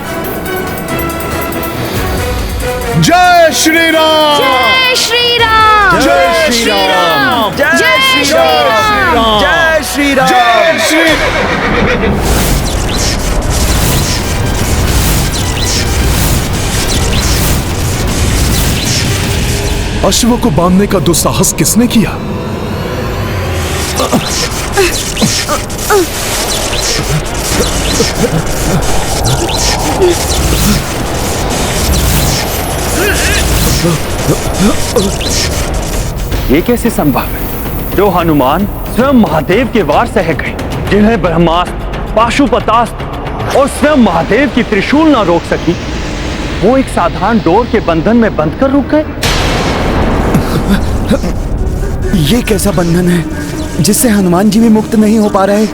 जय श्री राम! जय श्री राम! जय श्री राम! जय श्री राम! जय श्री राम! जय श्री अश्व को बांधने का दुस्साहस किसने किया? ये कैसे संभव है? जो हनुमान स्वयं महादेव के वार सह गए, जिन्हें ब्रह्मास्त्र, पाशुपतास्त्र और स्वयं महादेव की त्रिशूल ना रोक सकी, वो एक साधारण डोर के बंधन में बंध कर रुक गए। ये कैसा बंधन है जिससे हनुमान जी भी मुक्त नहीं हो पा रहे?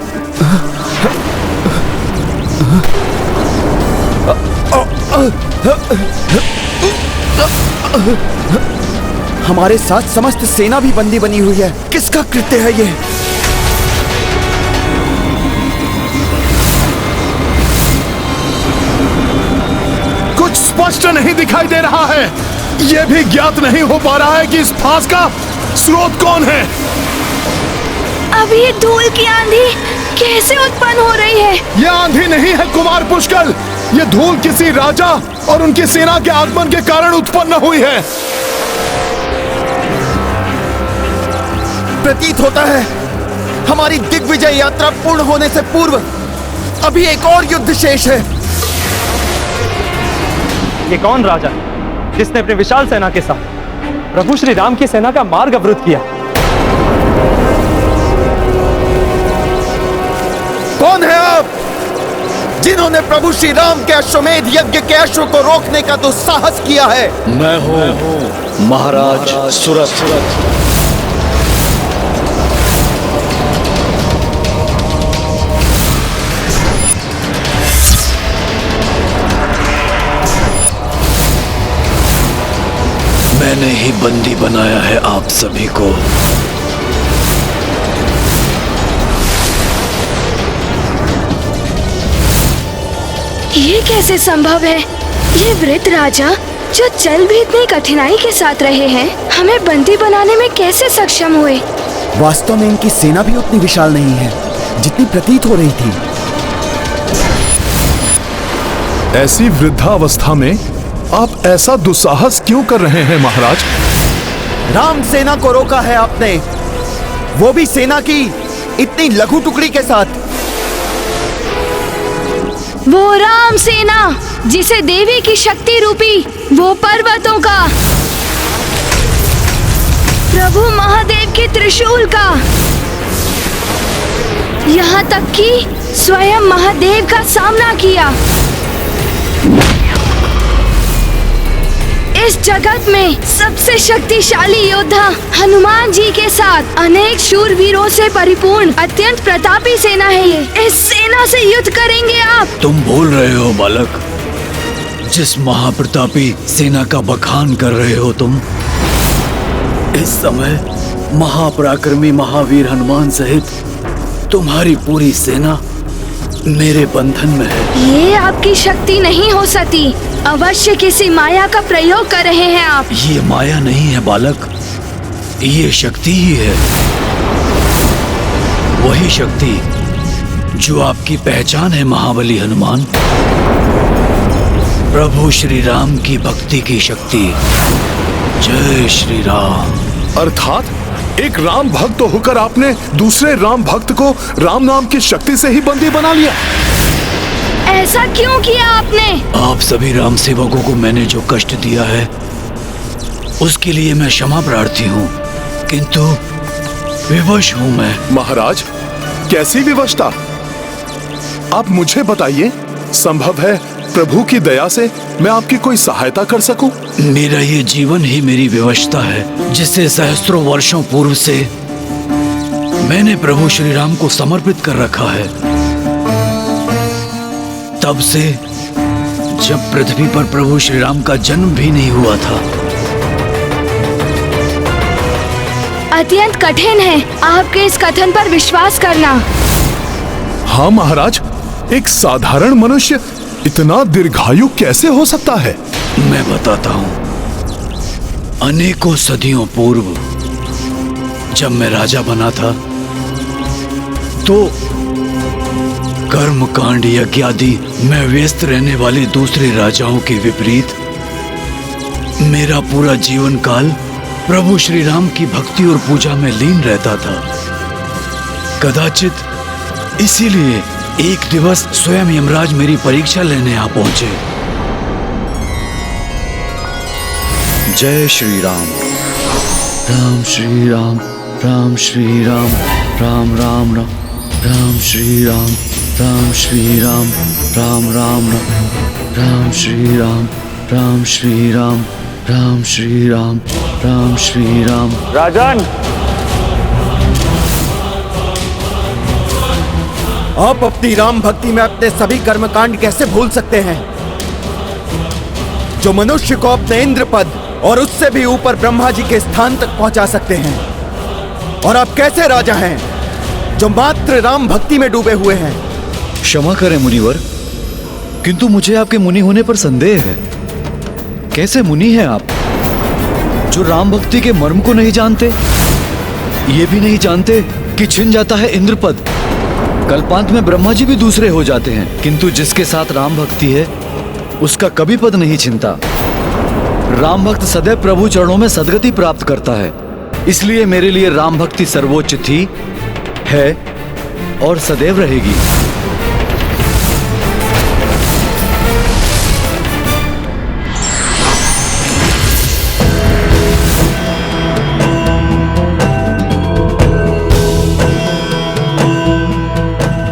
हमारे साथ समस्त सेना भी बंदी बनी हुई है। किसका कृत्य है ये? कुछ स्पष्ट नहीं दिखाई दे रहा है। यह भी ज्ञात नहीं हो पा रहा है कि इस फांस का स्रोत कौन है। अब ये धूल की आंधी कैसे उत्पन्न हो रही है? यह आंधी नहीं है कुमार पुष्कल, यह धूल किसी राजा और उनकी सेना के आगमन के कारण उत्पन्न हुई है। प्रतीत होता है हमारी दिग्विजय यात्रा पूर्ण होने से पूर्व अभी एक और युद्ध शेष है। ये कौन राजा है जिसने अपने विशाल सेना के साथ प्रभु श्री राम की सेना का मार्ग अवरुद्ध किया? कौन है आप जिन्होंने प्रभु श्री राम के अश्वमेध यज्ञ के अश्व को रोकने का दुस्साहस किया है? मैं हूं महाराज सुरथ। मैंने ही बंदी बनाया है आप सभी को। ये कैसे संभव है? ये वृद्ध राजा जो चल भी इतनी कठिनाई के साथ रहे हैं, हमें बंदी बनाने में कैसे सक्षम हुए? वास्तव में इनकी सेना भी उतनी विशाल नहीं है जितनी प्रतीत हो रही थी। ऐसी वृद्धावस्था में आप ऐसा दुस्साहस क्यों कर रहे हैं महाराज? राम सेना को रोका है आपने, वो भी सेना की इतनी लघु टुकड़ी के साथ। वो राम सेना जिसे देवी की शक्ति रूपी वो पर्वतों का, प्रभु महादेव के त्रिशूल का, यहाँ तक कि स्वयं महादेव का सामना किया। इस जगत में सबसे शक्तिशाली योद्धा हनुमान जी के साथ अनेक शूरवीरों से परिपूर्ण अत्यंत प्रतापी सेना है ये। इस सेना से युद्ध करेंगे आप? तुम भूल रहे हो बालक, जिस महाप्रतापी सेना का बखान कर रहे हो तुम, इस समय महापराक्रमी महावीर हनुमान सहित तुम्हारी पूरी सेना मेरे बंधन में है। ये आपकी शक्ति नहीं हो सकती, अवश्य किसी माया का प्रयोग कर रहे हैं आप। ये माया नहीं है बालक, ये शक्ति ही है। वही शक्ति जो आपकी पहचान है महाबली हनुमान, प्रभु श्री राम की भक्ति की शक्ति। जय श्री राम। अर्थात एक राम भक्त होकर आपने दूसरे राम भक्त को राम नाम की शक्ति से ही बंदी बना लिया। ऐसा क्यों किया आपने? आप सभी राम सेवकों को मैंने जो कष्ट दिया है उसके लिए मैं क्षमा प्रार्थी हूँ, किंतु विवश हूँ मैं। महाराज, कैसी विवशता? आप मुझे बताइए, संभव है प्रभु की दया से मैं आपकी कोई सहायता कर सकूं? मेरा ये जीवन ही मेरी विवशता है, जिसे सहस्त्रों वर्षों पूर्व से मैंने प्रभु श्री राम को समर्पित कर रखा है। तब से जब पृथ्वी पर प्रभु श्री राम का जन्म भी नहीं हुआ था। अत्यंत कठिन है आपके इस कथन पर विश्वास करना। हाँ महाराज, एक साधारण मनुष्य इतना दीर्घायु कैसे हो सकता है? मैं बताता हूँ। अनेकों सदियों पूर्व जब मैं राजा बना था तो कर्म कांड यज्ञादि में व्यस्त रहने वाले दूसरे राजाओं के विपरीत मेरा पूरा जीवन काल प्रभु श्री राम की भक्ति और पूजा में लीन रहता था। कदाचित इसीलिए एक दिवस स्वयं यमराज मेरी परीक्षा लेने आ पहुंचे। जय श्री राम। राम श्री राम, राम श्री राम, राम राम राम, राम श्री राम, राम श्री राम, राम राम राम, राम श्री राम, राम श्री राम, राम श्री राम, राम श्री राम। राजन, आप अपनी राम भक्ति में अपने सभी कर्मकांड कैसे भूल सकते हैं, जो मनुष्य को अपने इंद्र पद और उससे भी ऊपर ब्रह्मा जी के स्थान तक पहुंचा सकते हैं? और आप कैसे राजा हैं जो मात्र राम भक्ति में डूबे हुए हैं? क्षमा करें मुनिवर, किंतु मुझे आपके मुनि होने पर संदेह है। कैसे मुनि हैं आप जो राम भक्ति के मर्म को नहीं जानते? ये भी नहीं जानते कि छिन जाता है इंद्र पद, कल्पांत में ब्रह्मा जी भी दूसरे हो जाते हैं, किंतु जिसके साथ राम भक्ति है उसका कभी पद नहीं छिनता। राम भक्त सदैव प्रभु चरणों में सदगति प्राप्त करता है। इसलिए मेरे लिए राम भक्ति सर्वोच्च थी, है और सदैव रहेगी।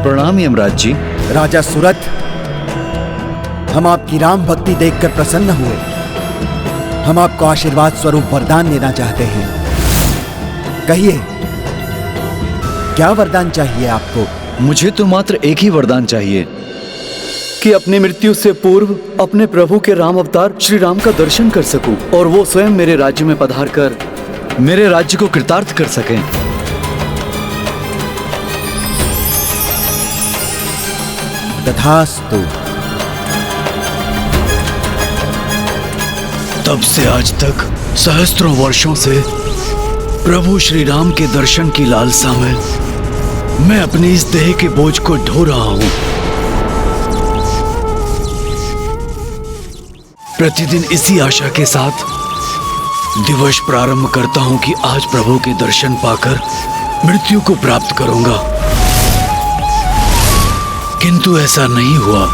प्रणाम यमराज जी। राजा सुरथ, हम आपकी राम भक्ति देखकर प्रसन्न हुए। हम आपको आशीर्वाद स्वरूप वरदान देना चाहते हैं। कहिए, क्या वरदान चाहिए आपको? मुझे तो मात्र एक ही वरदान चाहिए कि अपनी मृत्यु से पूर्व अपने प्रभु के राम अवतार श्री राम का दर्शन कर सकूं और वो स्वयं मेरे राज्य में पधार कर मेरे राज्य को कृतार्थ कर सकें। तथास्तु। तब से आज तक सहस्त्रों वर्षों से प्रभु श्री राम के दर्शन की लालसा में मैं अपनी इस देह के बोझ को ढो रहा हूं। प्रतिदिन इसी आशा के साथ दिवस प्रारंभ करता हूं कि आज प्रभु के दर्शन पाकर मृत्यु को प्राप्त करूंगा, किंतु ऐसा नहीं हुआ।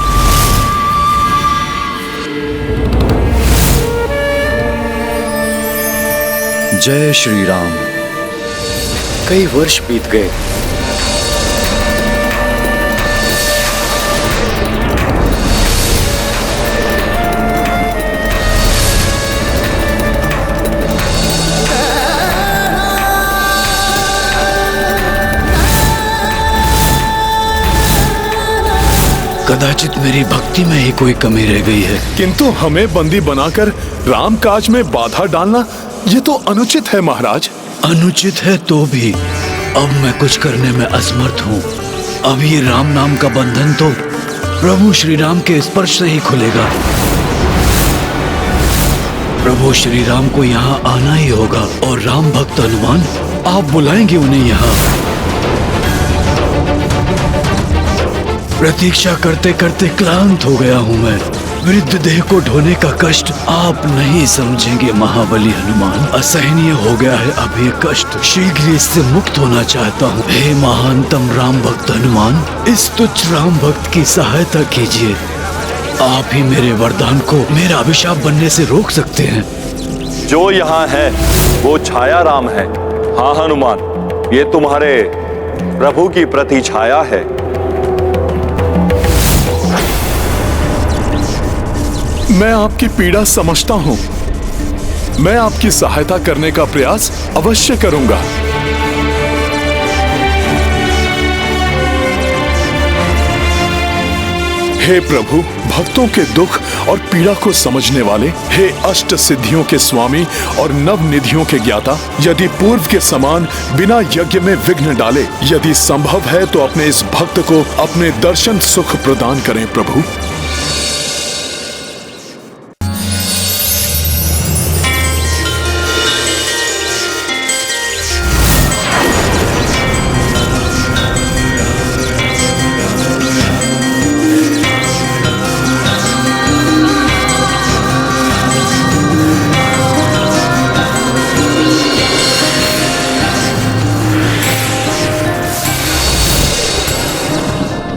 जय श्री राम। कई वर्ष बीत गए। कदाचित मेरी भक्ति में ही कोई कमी रह गई है। किंतु हमें बंदी बनाकर राम काज में बाधा डालना ये तो अनुचित है महाराज। अनुचित है तो भी अब मैं कुछ करने में असमर्थ हूँ। अब ये राम नाम का बंधन तो प्रभु श्री राम के स्पर्श से ही खुलेगा। प्रभु श्री राम को यहाँ आना ही होगा और राम भक्त हनुमान आप बुलाएंगे उन्हें यहाँ। प्रतीक्षा करते करते क्लांत हो गया हूँ मैं। वृद्ध देह को ढोने का कष्ट आप नहीं समझेंगे महाबली हनुमान। असहनीय हो गया है अब ये कष्ट। शीघ्र इससे मुक्त होना चाहता हूँ। हे महानतम राम भक्त हनुमान, इस तुच्छ राम भक्त की सहायता कीजिए। आप ही मेरे वरदान को मेरा अभिशाप बनने से रोक सकते हैं। जो यहाँ है वो छाया राम है। हाँ हनुमान, ये तुम्हारे प्रभु की प्रति छाया है। मैं आपकी पीड़ा समझता हूं। मैं आपकी सहायता करने का प्रयास अवश्य करूंगा। हे प्रभु, भक्तों के दुख और पीड़ा को समझने वाले, हे अष्ट सिद्धियों के स्वामी और नव निधियों के ज्ञाता, यदि पूर्व के समान बिना यज्ञ में विघ्न डाले, यदि संभव है तो अपने इस भक्त को अपने दर्शन सुख प्रदान करें प्रभु।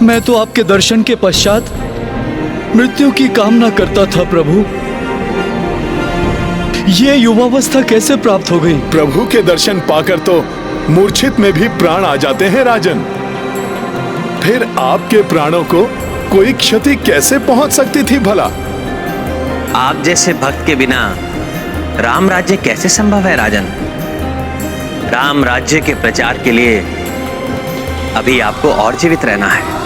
मैं तो आपके दर्शन के पश्चात मृत्यु की कामना करता था प्रभु। ये युवावस्था कैसे प्राप्त हो गई? प्रभु के दर्शन पाकर तो मूर्छित में भी प्राण आ जाते हैं राजन। फिर आपके प्राणों को कोई क्षति कैसे पहुंच सकती थी भला? आप जैसे भक्त के बिना राम राज्य कैसे संभव है राजन? राम राज्य के प्रचार के लिए अभी आपको और जीवित रहना है।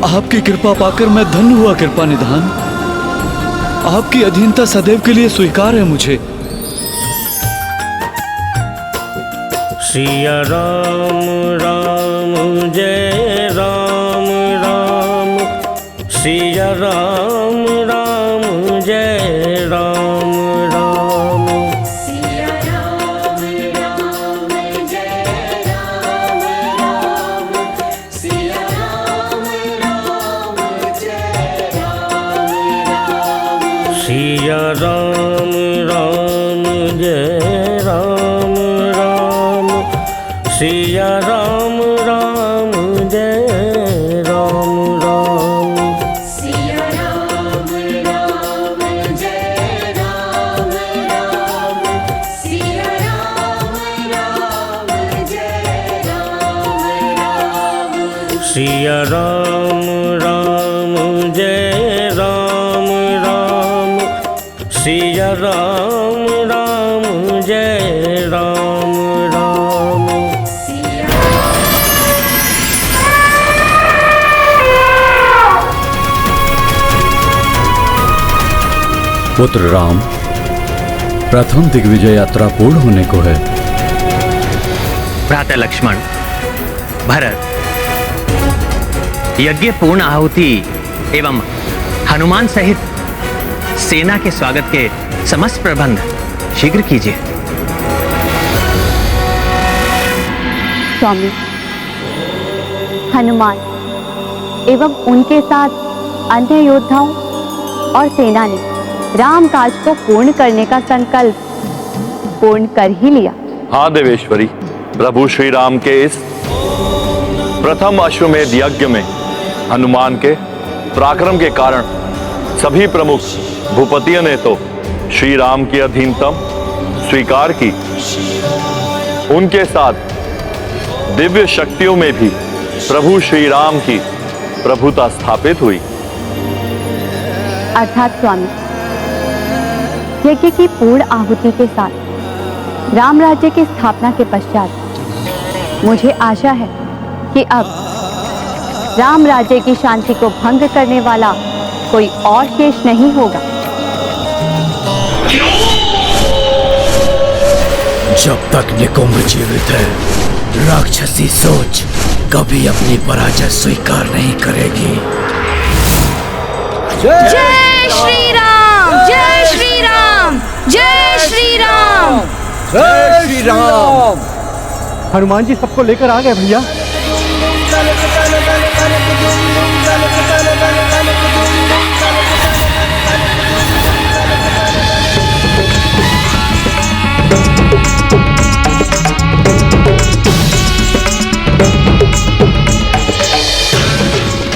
आपकी कृपा पाकर मैं धन्य हुआ कृपा निधान। आपकी अधीनता सदैव के लिए स्वीकार है मुझे। सिया राम राम जय राम राम, सिया राम राम जय राम राम, सिया राम राम जय राम राम, सिया राम राम जय राम राम, सिया राम राम जय राम राम, सिया राम राम जय राम राम, सिया राम राम जय राम राम, सिया राम राम जय राम राम, सिया राम राम जय राम राम, सिया राम राम जय राम राम, पुत्र राम, प्रथम दिग्विजय यात्रा पूर्ण होने को है। भ्राता लक्ष्मण, भरत, यज्ञ पूर्ण आहुति एवं हनुमान सहित सेना के स्वागत के समस्त प्रबंध शीघ्र कीजिए। स्वामी, हनुमान एवं उनके साथ अन्य योद्धाओं और सेना ने राम काज को पूर्ण करने का संकल्प पूर्ण कर ही लिया। हाँ देवेश्वरी, प्रभु श्री राम के इस प्रथम अश्वमेध यज्ञ में हनुमान के पराक्रम के कारण सभी प्रमुख भूपतियों ने तो श्री राम की अधीनतम स्वीकार की। उनके साथ दिव्य शक्तियों में भी प्रभु श्री राम की प्रभुता स्थापित हुई। अर्थात स्वामी, यज्ञ की पूर्ण आहुति के साथ राम राज्य की स्थापना के पश्चात मुझे आशा है कि अब राम राज्य की शांति को भंग करने वाला कोई और शेष नहीं होगा। जब तक निकुंभ जीवित है, राक्षसी सोच कभी अपनी पराजय स्वीकार नहीं करेगी। जय श्री राम, जय श्री राम, जय श्री राम, जय श्री राम। हनुमान जी सबको लेकर आ गए भैया।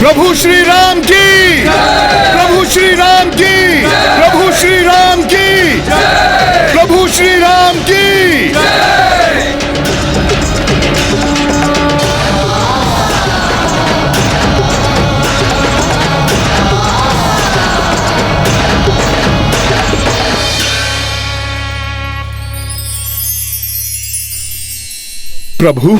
प्रभु श्री राम की, प्रभु श्री राम की, प्रभु श्री राम की, प्रभु श्री राम की। प्रभु,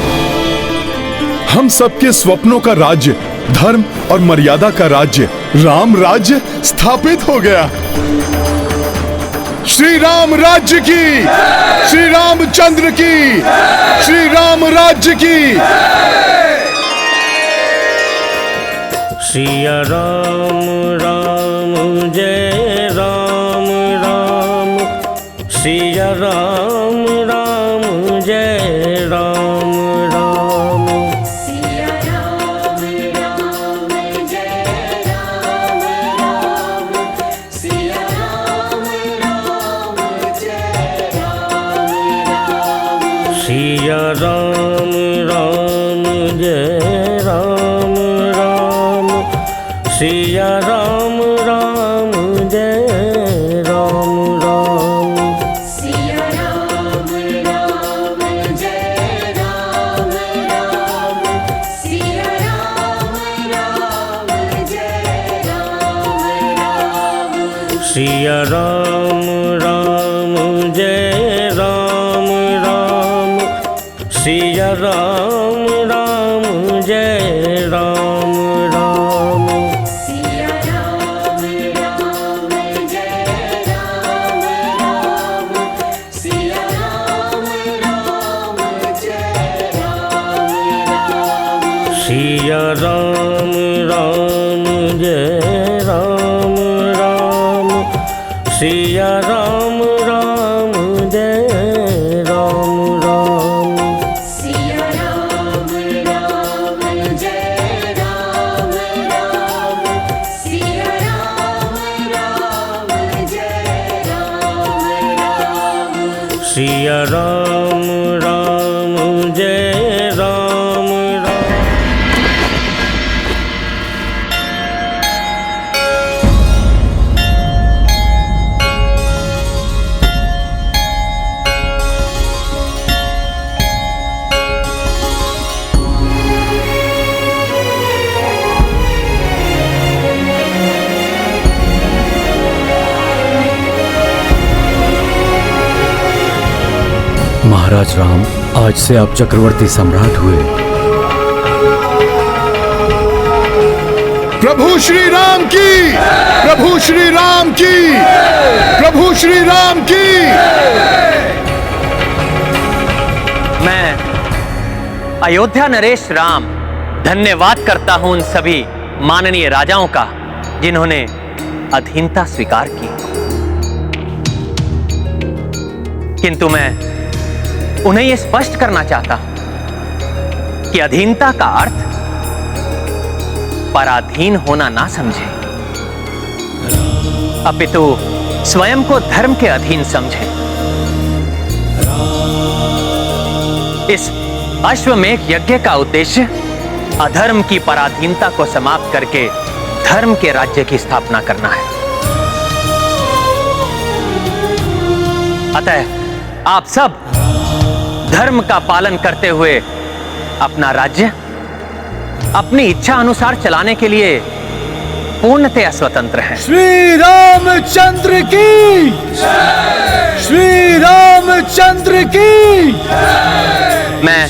हम सबके स्वप्नों का राज्य, धर्म और मर्यादा का राज्य, राम राज्य स्थापित हो गया। श्री राम राज्य की, श्री रामचंद्र की, श्री राम राज्य की। सिया राम राम जय राम राम, सिया राम राम जय राम राम, सिया राम राम जय राम राम, सिया राम राम जय राम राम, सिया राम राम जय राम राम, सिया राम राम जय राम राम, सिया राम राम जय राम राम, सिया राम राम जय राम राम, सिया राम राम जय राम राम, सिया राम राम जय राम राम, सिया राम राम जय राम राम, सिया राम राम जय राम राम, सिया राम राम जय राम राम, सिया राम राम जय राम राम, सिया राम राम जय राम राम, सिया राम राम जय राम राम, सिया राम राम जय राम राम। महाराज राम, आज से आप चक्रवर्ती सम्राट हुए। प्रभु श्री राम की, प्रभु श्री राम की, प्रभु श्री राम की। मैं अयोध्या नरेश राम धन्यवाद करता हूं उन सभी माननीय राजाओं का जिन्होंने अधीनता स्वीकार की, किंतु मैं उन्हें यह स्पष्ट करना चाहता हूं कि अधीनता का अर्थ पराधीन होना ना समझे, अपितु स्वयं को धर्म के अधीन समझे। इस अश्वमेध यज्ञ का उद्देश्य अधर्म की पराधीनता को समाप्त करके धर्म के राज्य की स्थापना करना है। अतः आप सब धर्म का पालन करते हुए अपना राज्य अपनी इच्छा अनुसार चलाने के लिए पूर्णतया स्वतंत्र हैं। श्री रामचंद्र की, श्री रामचंद्र की। मैं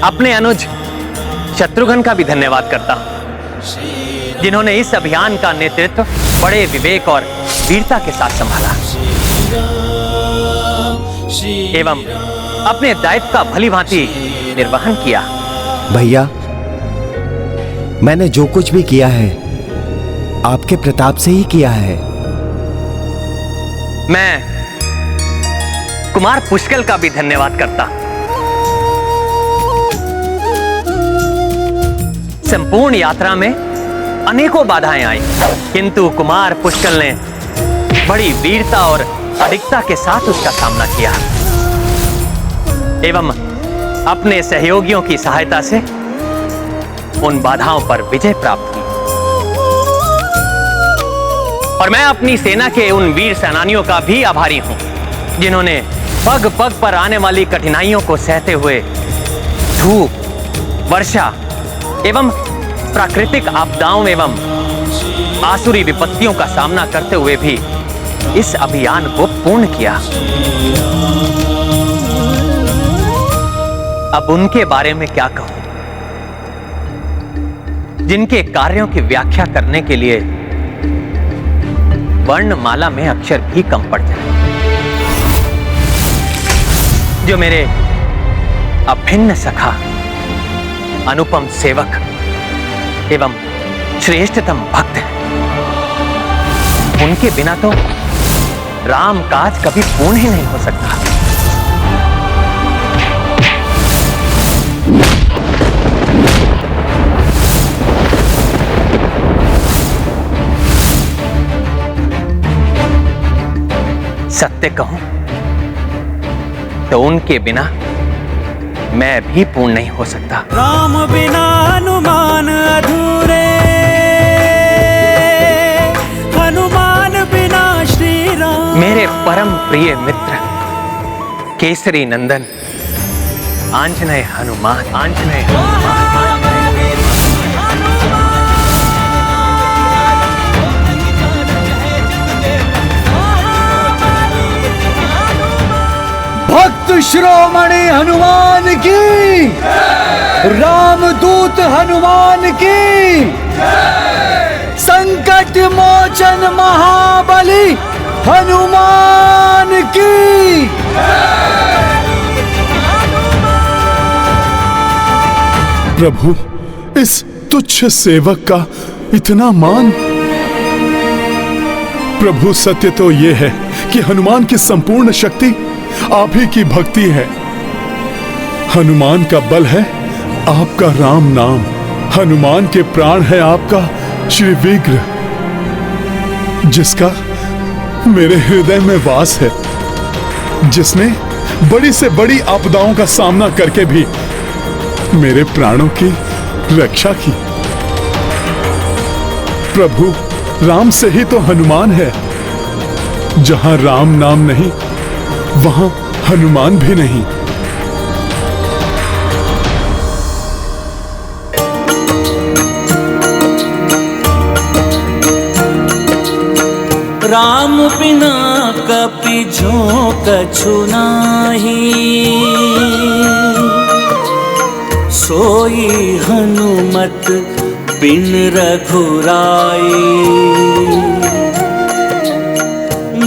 अपने अनुज शत्रुघ्न का भी धन्यवाद करता हूं जिन्होंने इस अभियान का नेतृत्व बड़े विवेक और वीरता के साथ संभाला एवं अपने दायित्व का भलीभांति निर्वहन किया। भैया, मैंने जो कुछ भी किया है आपके प्रताप से ही किया है। मैं कुमार पुष्कल का भी धन्यवाद करता। संपूर्ण यात्रा में अनेकों बाधाएं आई, किंतु कुमार पुष्कल ने बड़ी वीरता और अडिगता के साथ उसका सामना किया एवं अपने सहयोगियों की सहायता से उन बाधाओं पर विजय प्राप्त की। और मैं अपनी सेना के उन वीर सेनानियों का भी आभारी हूं जिन्होंने पग पग पर आने वाली कठिनाइयों को सहते हुए धूप, वर्षा एवं प्राकृतिक आपदाओं एवं आसुरी विपत्तियों का सामना करते हुए भी इस अभियान को पूर्ण किया। अब उनके बारे में क्या कहूं, जिनके कार्यों की व्याख्या करने के लिए वर्णमाला में अक्षर भी कम पड़ जाए, जो मेरे अभिन्न सखा, अनुपम सेवक एवं श्रेष्ठतम भक्त हैं। उनके बिना तो राम काज कभी पूर्ण ही नहीं हो सकता। सत्य कहूं तो उनके बिना मैं भी पूर्ण नहीं हो सकता। राम बिना हनुमान अधूरे, हनुमान बिना श्री राम। मेरे परम प्रिय मित्र केसरी नंदन आंजनेय हनुमान, आंजनेय हनुमान। भक्त शिरोमणि हनुमान की, रामदूत हनुमान की, संकट मोचन महाबली हनुमान की। प्रभु, इस तुच्छ सेवक का इतना मान। प्रभु, सत्य तो यह है कि हनुमान की संपूर्ण शक्ति आप ही की भक्ति है। हनुमान का बल है आपका राम नाम, हनुमान के प्राण है आपका श्री विग्रह, जिसका मेरे हृदय में वास है, जिसने बड़ी से बड़ी आपदाओं का सामना करके भी मेरे प्राणों की रक्षा की। प्रभु, राम से ही तो हनुमान है। जहां राम नाम नहीं वहां हनुमान भी नहीं। राम बिना कपि जो कछु नाही, सोई हनुमत बिन रघुराई।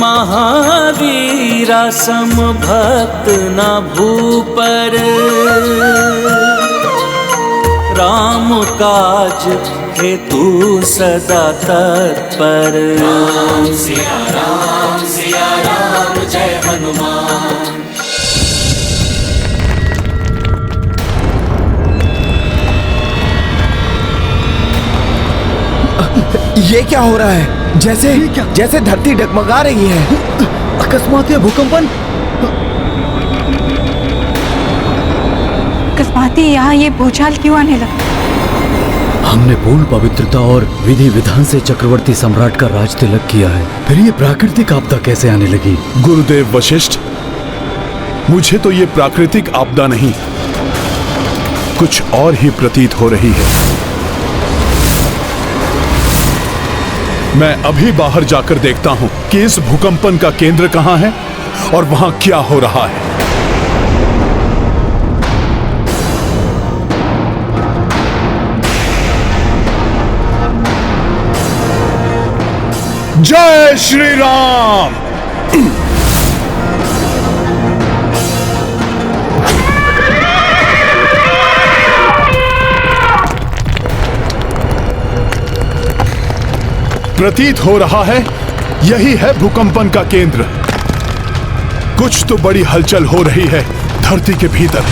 महावीरा सम भक्त न भूपर, राम काज हेतु सदा तत्पर। राम सिया राम जय हनुमान। ये क्या हो रहा है? जैसे धरती डगमगा रही है। अकस्मात भूकंपन। अकस्माती यहाँ ये भूचाल क्यों आने लगा? हमने पूर्ण पवित्रता और विधि विधान से चक्रवर्ती सम्राट का राज तिलक किया है, फिर ये प्राकृतिक आपदा कैसे आने लगी? गुरुदेव वशिष्ठ, मुझे तो ये प्राकृतिक आपदा नहीं, कुछ और ही प्रतीत हो रही है। मैं अभी बाहर जाकर देखता हूं कि इस भूकंपन का केंद्र कहां है और वहां क्या हो रहा है। जय श्री राम। प्रतीत हो रहा है यही है भूकंपन का केंद्र। कुछ तो बड़ी हलचल हो रही है धरती के भीतर।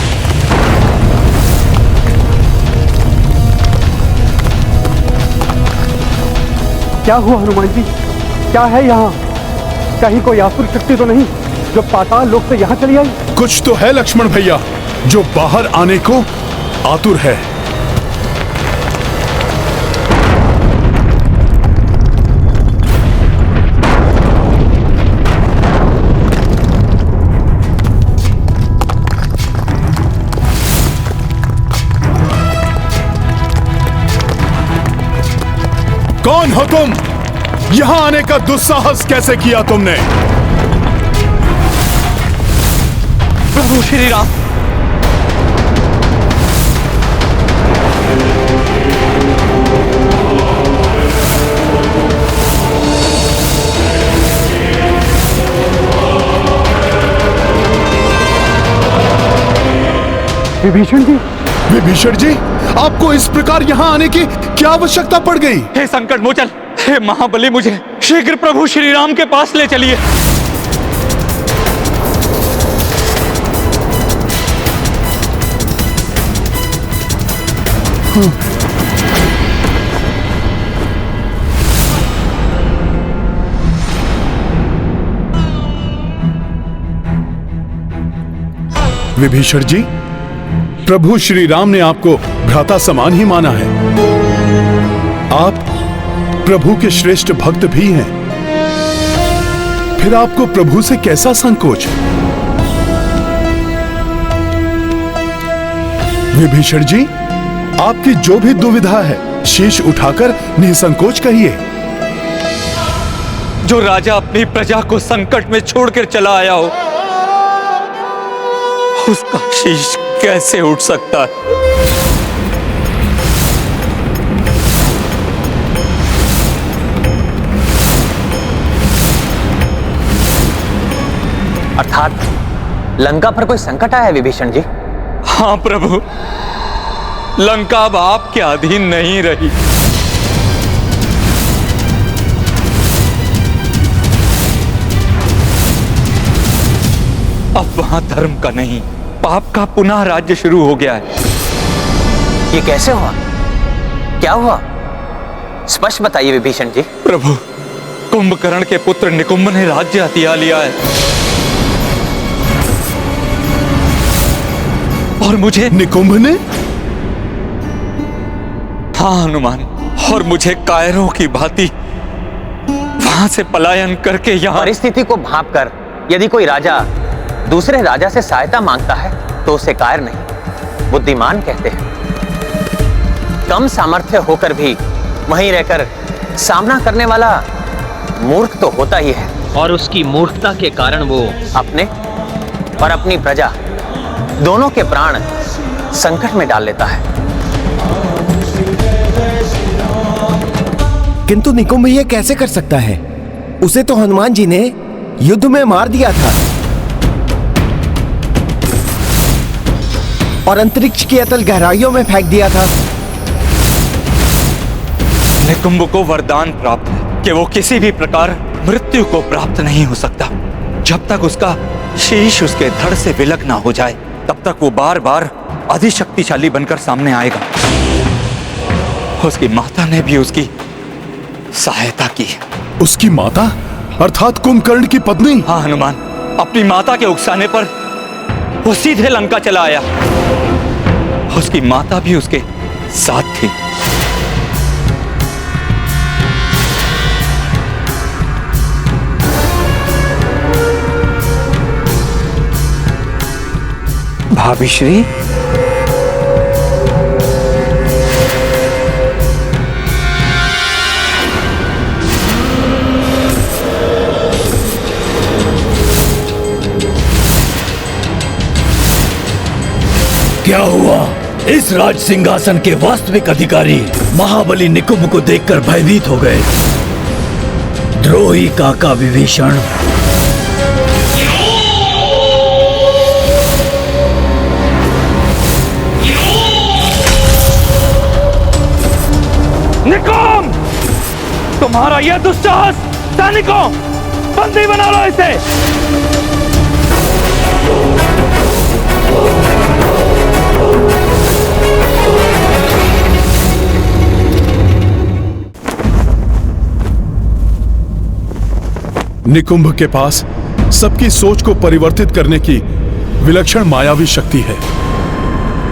क्या हुआ हनुमान जी? क्या है यहाँ? कहीं कोई आसुर शक्ति तो नहीं जो पाताल लोक से यहाँ चली आई? कुछ तो है लक्ष्मण भैया जो बाहर आने को आतुर है। कौन हो तुम? यहां आने का दुस्साहस कैसे किया तुमने? प्रभु श्री राम। विभीषण जी। विभीषण जी, आपको इस प्रकार यहाँ आने की क्या आवश्यकता पड़ गई? हे संकट मोचन, हे महाबली, मुझे शीघ्र प्रभु श्री राम के पास ले चलिए। विभीषण जी, प्रभु श्री राम ने आपको भ्राता समान ही माना है। आप प्रभु के श्रेष्ठ भक्त भी हैं, फिर आपको प्रभु से कैसा संकोच? विभीषण जी, आपकी जो भी दुविधा है शीश उठाकर निसंकोच कहिए। जो राजा अपनी प्रजा को संकट में छोड़कर चला आया हो, उसका शीश कैसे उठ सकता है? अर्थात लंका पर कोई संकट आया है विभीषण जी? हाँ प्रभु, लंका अब आपके अधीन नहीं रही। अब वहां धर्म का नहीं, पाप का पुनः राज्य शुरू हो गया है। ये कैसे हुआ? क्या हुआ? स्पष्ट बताइए विभीषण जी। प्रभु, कुंभकर्ण के पुत्र निकुंभ ने राज्य हथिया लिया है और मुझे। निकुंभ ने? हाँ हनुमान, और मुझे कायरों की भांति वहां से पलायन करके यहाँ। परिस्थिति को भांपकर यदि कोई राजा दूसरे राजा से सहायता मांगता है तो उसे कायर नहीं, बुद्धिमान कहते हैं। कम सामर्थ्य होकर भी वहीं रहकर सामना करने वाला मूर्ख तो होता ही है, और उसकी मूर्खता के कारण वो अपने और अपनी प्रजा दोनों के प्राण संकट में डाल लेता है। किंतु निकुंभ ये कैसे कर सकता है? उसे तो हनुमान जी ने युद्ध में मार दिया था और अंतरिक्ष की अतल गहराइयों में फेंक दिया था। निकुंभ को वरदान प्राप्त है कि वो किसी भी प्रकार मृत्यु को प्राप्त नहीं हो सकता। जब तक उसका शीश उसके धड़ से विलग ना हो जाए तब तक वो बार बार अधिशक्तिशाली बनकर सामने आएगा। उसकी माता ने भी उसकी सहायता की। उसकी माता अर्थात कुंभकर्ण की पत्नी? हाँ हनुमान, अपनी माता के उकसाने पर वो सीधे लंका चला आया। उसकी माता भी उसके साथ थी। भाभी श्री, क्या हुआ? इस राज सिंहासन के वास्तविक अधिकारी महाबली निकुंभ को देखकर भयभीत हो गए। द्रोही काका विभीषण, निकुंभ, तुम्हारा यह दुस्साहस! सैनिकों, बंदी बना लो इसे। निकुंभ के पास सबकी सोच को परिवर्तित करने की विलक्षण मायावी शक्ति है।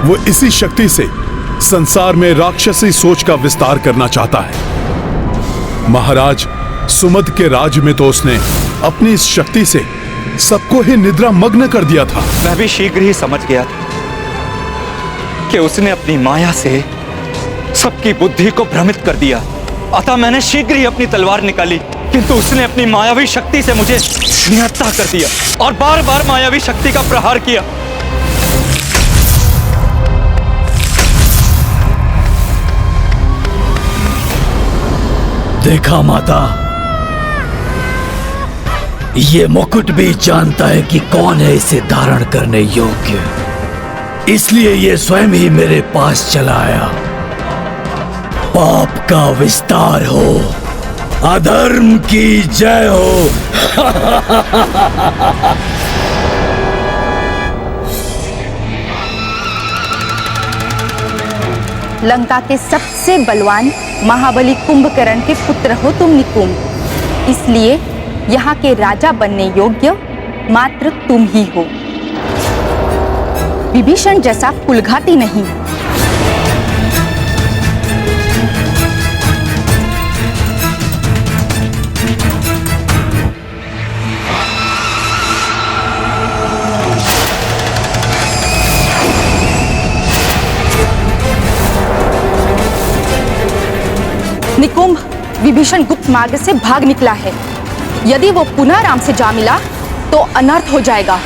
वो इसी शक्ति से संसार में राक्षसी सोच का विस्तार करना चाहता है। महाराज सुमद के राज में तो उसने अपनी इस शक्ति से सबको ही निद्रा मग्न कर दिया था। मैं भी शीघ्र ही समझ गया था कि उसने अपनी माया से सबकी बुद्धि को भ्रमित कर दिया। अतः मैंने शीघ्र ही अपनी तलवार निकाली, किंतु उसने अपनी मायावी शक्ति से मुझे निहत्था कर दिया और बार बार मायावी शक्ति का प्रहार किया। देखा माता, ये मुकुट भी जानता है कि कौन है इसे धारण करने योग्य, इसलिए ये स्वयं ही मेरे पास चला आया। पाप का विस्तार हो, अधर्म की जय हो। लंका के सबसे बलवान महाबली कुंभकर्ण के पुत्र हो तुम निकुंभ, इसलिए यहाँ के राजा बनने योग्य मात्र तुम ही हो। विभीषण जैसा कुलघाती नहीं। निकुंभ, विभीषण गुप्त मार्ग से भाग निकला है। यदि वो पुनः राम से जा मिला तो अनर्थ हो जाएगा।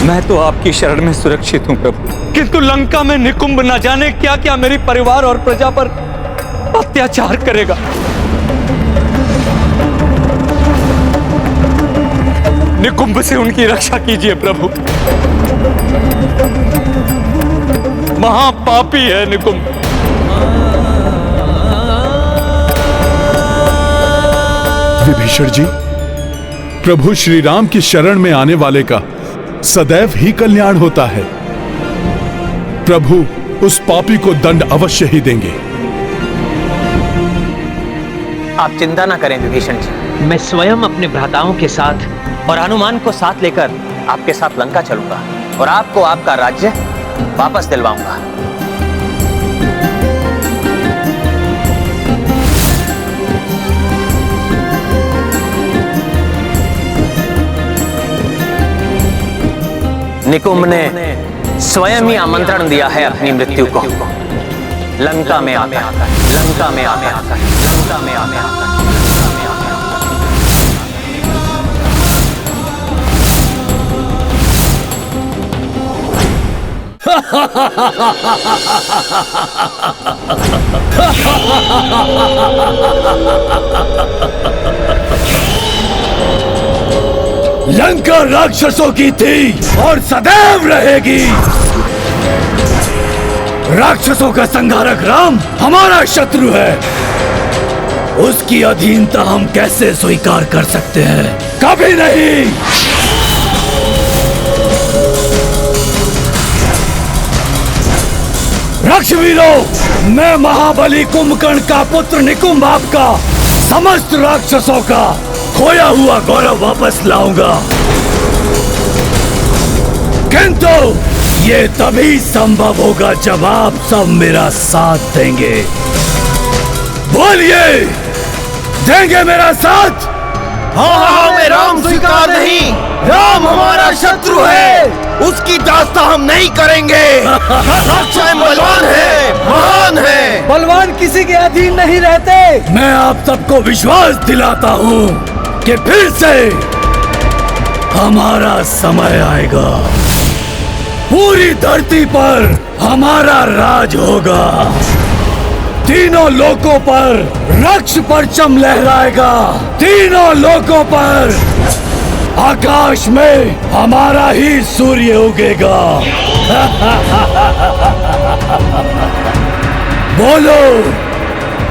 मैं तो आपकी शरण में सुरक्षित हूं प्रभु, किंतु लंका में निकुंभ न जाने क्या क्या मेरी परिवार और प्रजा पर अत्याचार करेगा। निकुंभ से उनकी रक्षा कीजिए प्रभु। महापापी है निकुंभ। विभीषण जी, प्रभु श्री राम की शरण में आने वाले का सदैव ही कल्याण होता है। प्रभु उस पापी को दंड अवश्य ही देंगे। आप चिंता ना करें विभीषण जी, मैं स्वयं अपने भ्राताओं के साथ और हनुमान को साथ लेकर आपके साथ लंका चलूंगा और आपको आपका राज्य वापस दिलवाऊंगा। निकुंभ ने स्वयं ही आमंत्रण दिया है अपनी मृत्यु को। लंका में आकर, लंका में आकर, लंका में आकर। लंका राक्षसों की थी और सदैव रहेगी। राक्षसों का संहारक राम हमारा शत्रु है। उसकी अधीनता हम कैसे स्वीकार कर सकते हैं? कभी नहीं। राक्षवीरों, मैं महाबली कुंभकर्ण का पुत्र निकुंभ आपका समस्त राक्षसों का खोया हुआ गौरव वापस लाऊंगा। किंतु ये तभी संभव होगा जब आप सब मेरा साथ देंगे। बोलिए, देंगे मेरा साथ? हाँ हमें राम स्वीकार नहीं। राम हमारा शत्रु है, उसकी दास्ता हम नहीं करेंगे। राक्षस बलवान है, महान है। बलवान किसी के अधीन नहीं रहते। मैं आप सबको विश्वास दिलाता हूँ कि फिर से हमारा समय आएगा। पूरी धरती पर हमारा राज होगा। तीनों लोकों पर रक्ष परचम लहराएगा। तीनों लोकों पर आकाश में हमारा ही सूर्य उगेगा। बोलो,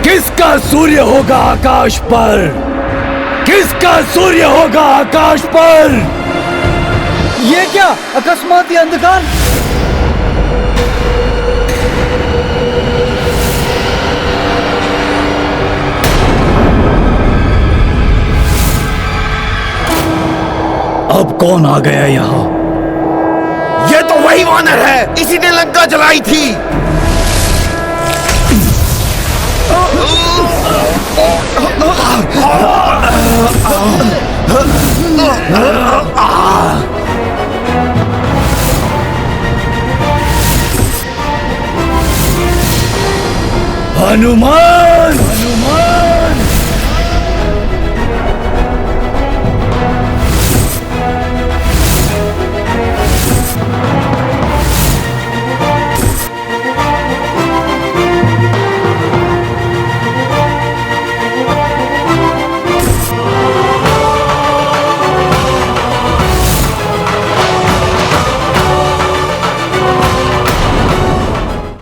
किसका सूर्य होगा आकाश पर? किसका सूर्य होगा आकाश पर? ये क्या अकस्मात ये अंधकार? अब कौन आ गया यहाँ? ये तो वही वानर है, इसी ने लंका जलाई थी। हनुमान,